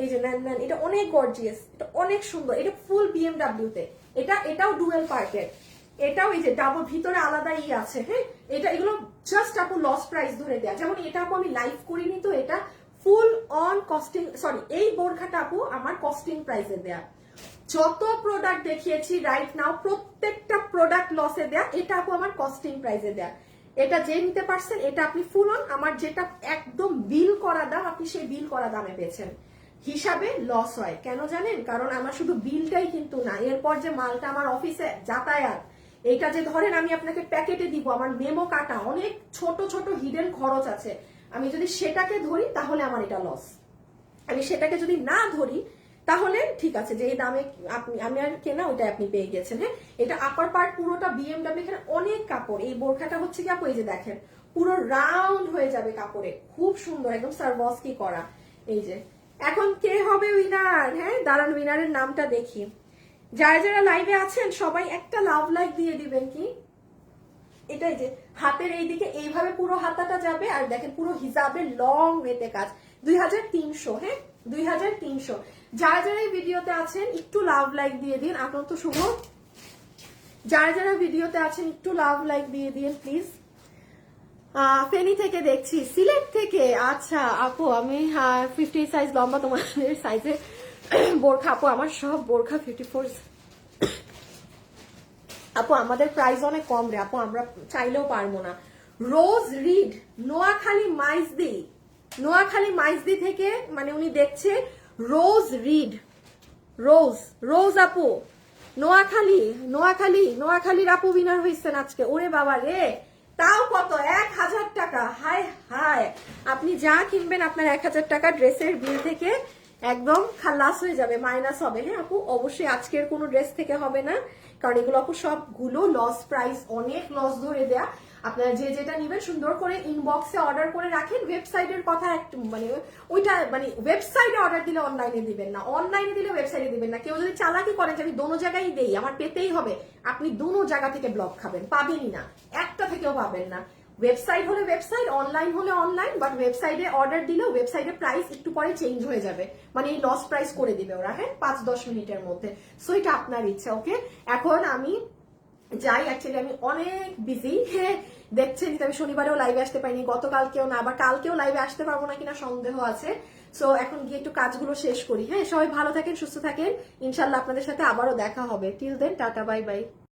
এই যে নেন, এটা অনেক গর্জিয়াস, এটা অনেক সুন্দর, এটা ফুল BMW তে। এটাও ডুয়েল পার্টের, এটাও এই যে ডাবল ভিতরে আলাদা আছে, হ্যাঁ। এগুলো জাস্ট আপু লস প্রাইস ধরে দেয়া। যেমন এটা আপু আমি লাইভ করিনি, তো এটা ফুল অন কস্টিং, সরি এই বোরখাটা আপু আমার কস্টিং প্রাইসে দেয়া। যত প্রোডাক্ট দেখিয়েছি রাইট নাও প্রত্যেকটা প্রোডাক্ট লসে দেয়া, এটা আপু আমার কস্টিং প্রাইসে দেয়া। এটা যে নিতে পারছেন এটা আপনি ফুল অন, আমার যেটা একদম বিল করা দাম আপনি সেই বিল করা দামে পেয়েছেন। হিসাবে লস হয় কেন জানেন? কারণ আমার শুধু বিলটাই কিন্তু না, এরপর যে মালটা আমার অফিসে যাতায়াত, এইটা যে ধরেন আমি আপনাকে প্যাকেটে দিব, আমার মেমো কাটা, অনেক ছোট ছোট হিডেন খরচ আছে। আমি যদি সেটাকে ধরি তাহলে আমার এটা লস, আমি সেটাকে যদি না ধরি তাহলে ঠিক আছে, যে এই দামে আমি আর কেনা ওইটা আপনি পেয়ে গেছেন, হ্যাঁ। এটা আপার পার্ট পুরোটা BMW, এখানে অনেক কাপড়। এই বোরখাটা হচ্ছে কি আপু, এই যে দেখেন পুরো রাউন্ড হয়ে যাবে কাপড়ে, খুব সুন্দর একদম সারবস্কি করা। এই যে এখন কে হবে উইনার, হ্যাঁ দাঁড়ান উইনারের নামটা দেখি। যারা যারা লাইভে আছেন সবাই একটা লাভ লাইক দিয়ে দিবেন কি এটাই যে হাতের এইদিকে এইভাবে পুরো হাতাটা যাবে, আর দেখেন পুরো হিজাবের লং ওয়েতে কাজ। 2300, হ্যাঁ 2300। যারা যারা এই ভিডিওতে আছেন একটু লাভ লাইক দিয়ে দিন, আপনার তো শুভ। যারা যারা ভিডিওতে আছেন একটু লাভ লাইক দিয়ে দিন প্লিজ। ফেনী থেকে দেখছি, সিলেট থেকে। আচ্ছা আপু, আমি 50 সাইজ লম্বা, তোমাদের সাইজে বোরখা। আপু আমার সব বোরখা 54। আপু আমাদের প্রাইস অনেক কম রে আপু, আমরা চাইলেও পারবো না। রোজ রিড, নোয়াখালী মাইজদি থেকে, মানে উনি দেখছে রোজ রিড, রোজ আপু নোয়াখালীর আপু উইনার হয়েছেন আজকে। ওরে বাবা রে, তাও কত, 1000 টাকা। হায় হায়, আপনি যা কিনবেন আপনার 1000 টাকা ড্রেসের বিল থেকে একদম খালাস হয়ে যাবে, মাইনাস হবে। হ্যাঁ আপু, অবশ্যই আজকের কোনো ড্রেস থেকে হবে না, কারণ এগুলো আপু সবগুলো লস প্রাইস, অনেক লস ধরে দেয়া। আপনারা যে যেটা নিবেন সুন্দর করে ইনবক্সে অর্ডার করে রাখেন। ওয়েবসাইটের কথা একটু মানে ওইটা মানে ওয়েবসাইটে অর্ডার দিলে অনলাইনে দিবেন না, অনলাইনে দিলে ওয়েবসাইটে দিবেন না। কেউ যদি চালাকি করেন যে আমি দোনো জায়গায় দেই, আমার পেতেই হবে, আপনি দোনো জায়গা থেকে ব্লক খাবেন, পাবেনই না, একটা থেকেও পাবেন না। ওয়েবসাইট হলে ওয়েবসাইট, অনলাইন হলে অনলাইন, বাট ওয়েবসাইটে অর্ডার দিলেও ওয়েবসাইটের প্রাইস একটু পরে চেঞ্জ হয়ে যাবে, মানে এই লস প্রাইস করে দিবে ওরা, হ্যাঁ 5-10 মিনিটের মধ্যে। সো এটা আপনার ইচ্ছা। ওকে, এখন আমি যাই, অ্যাকচুয়ালি আমি অনেক বিজি। হ্যাঁ দেখছেন যে আমি শনিবারেও লাইভে আসতে পারিনি, গতকালকেও না, আবার কালকেও লাইভে আসতে পারবো না কিনা সন্দেহ আছে। সো এখন গিয়ে একটু কাজগুলো শেষ করি। হ্যাঁ সবাই ভালো থাকেন, সুস্থ থাকেন, ইনশাল্লাহ আপনাদের সাথে আবারও দেখা হবে। Till then, tata, bye by.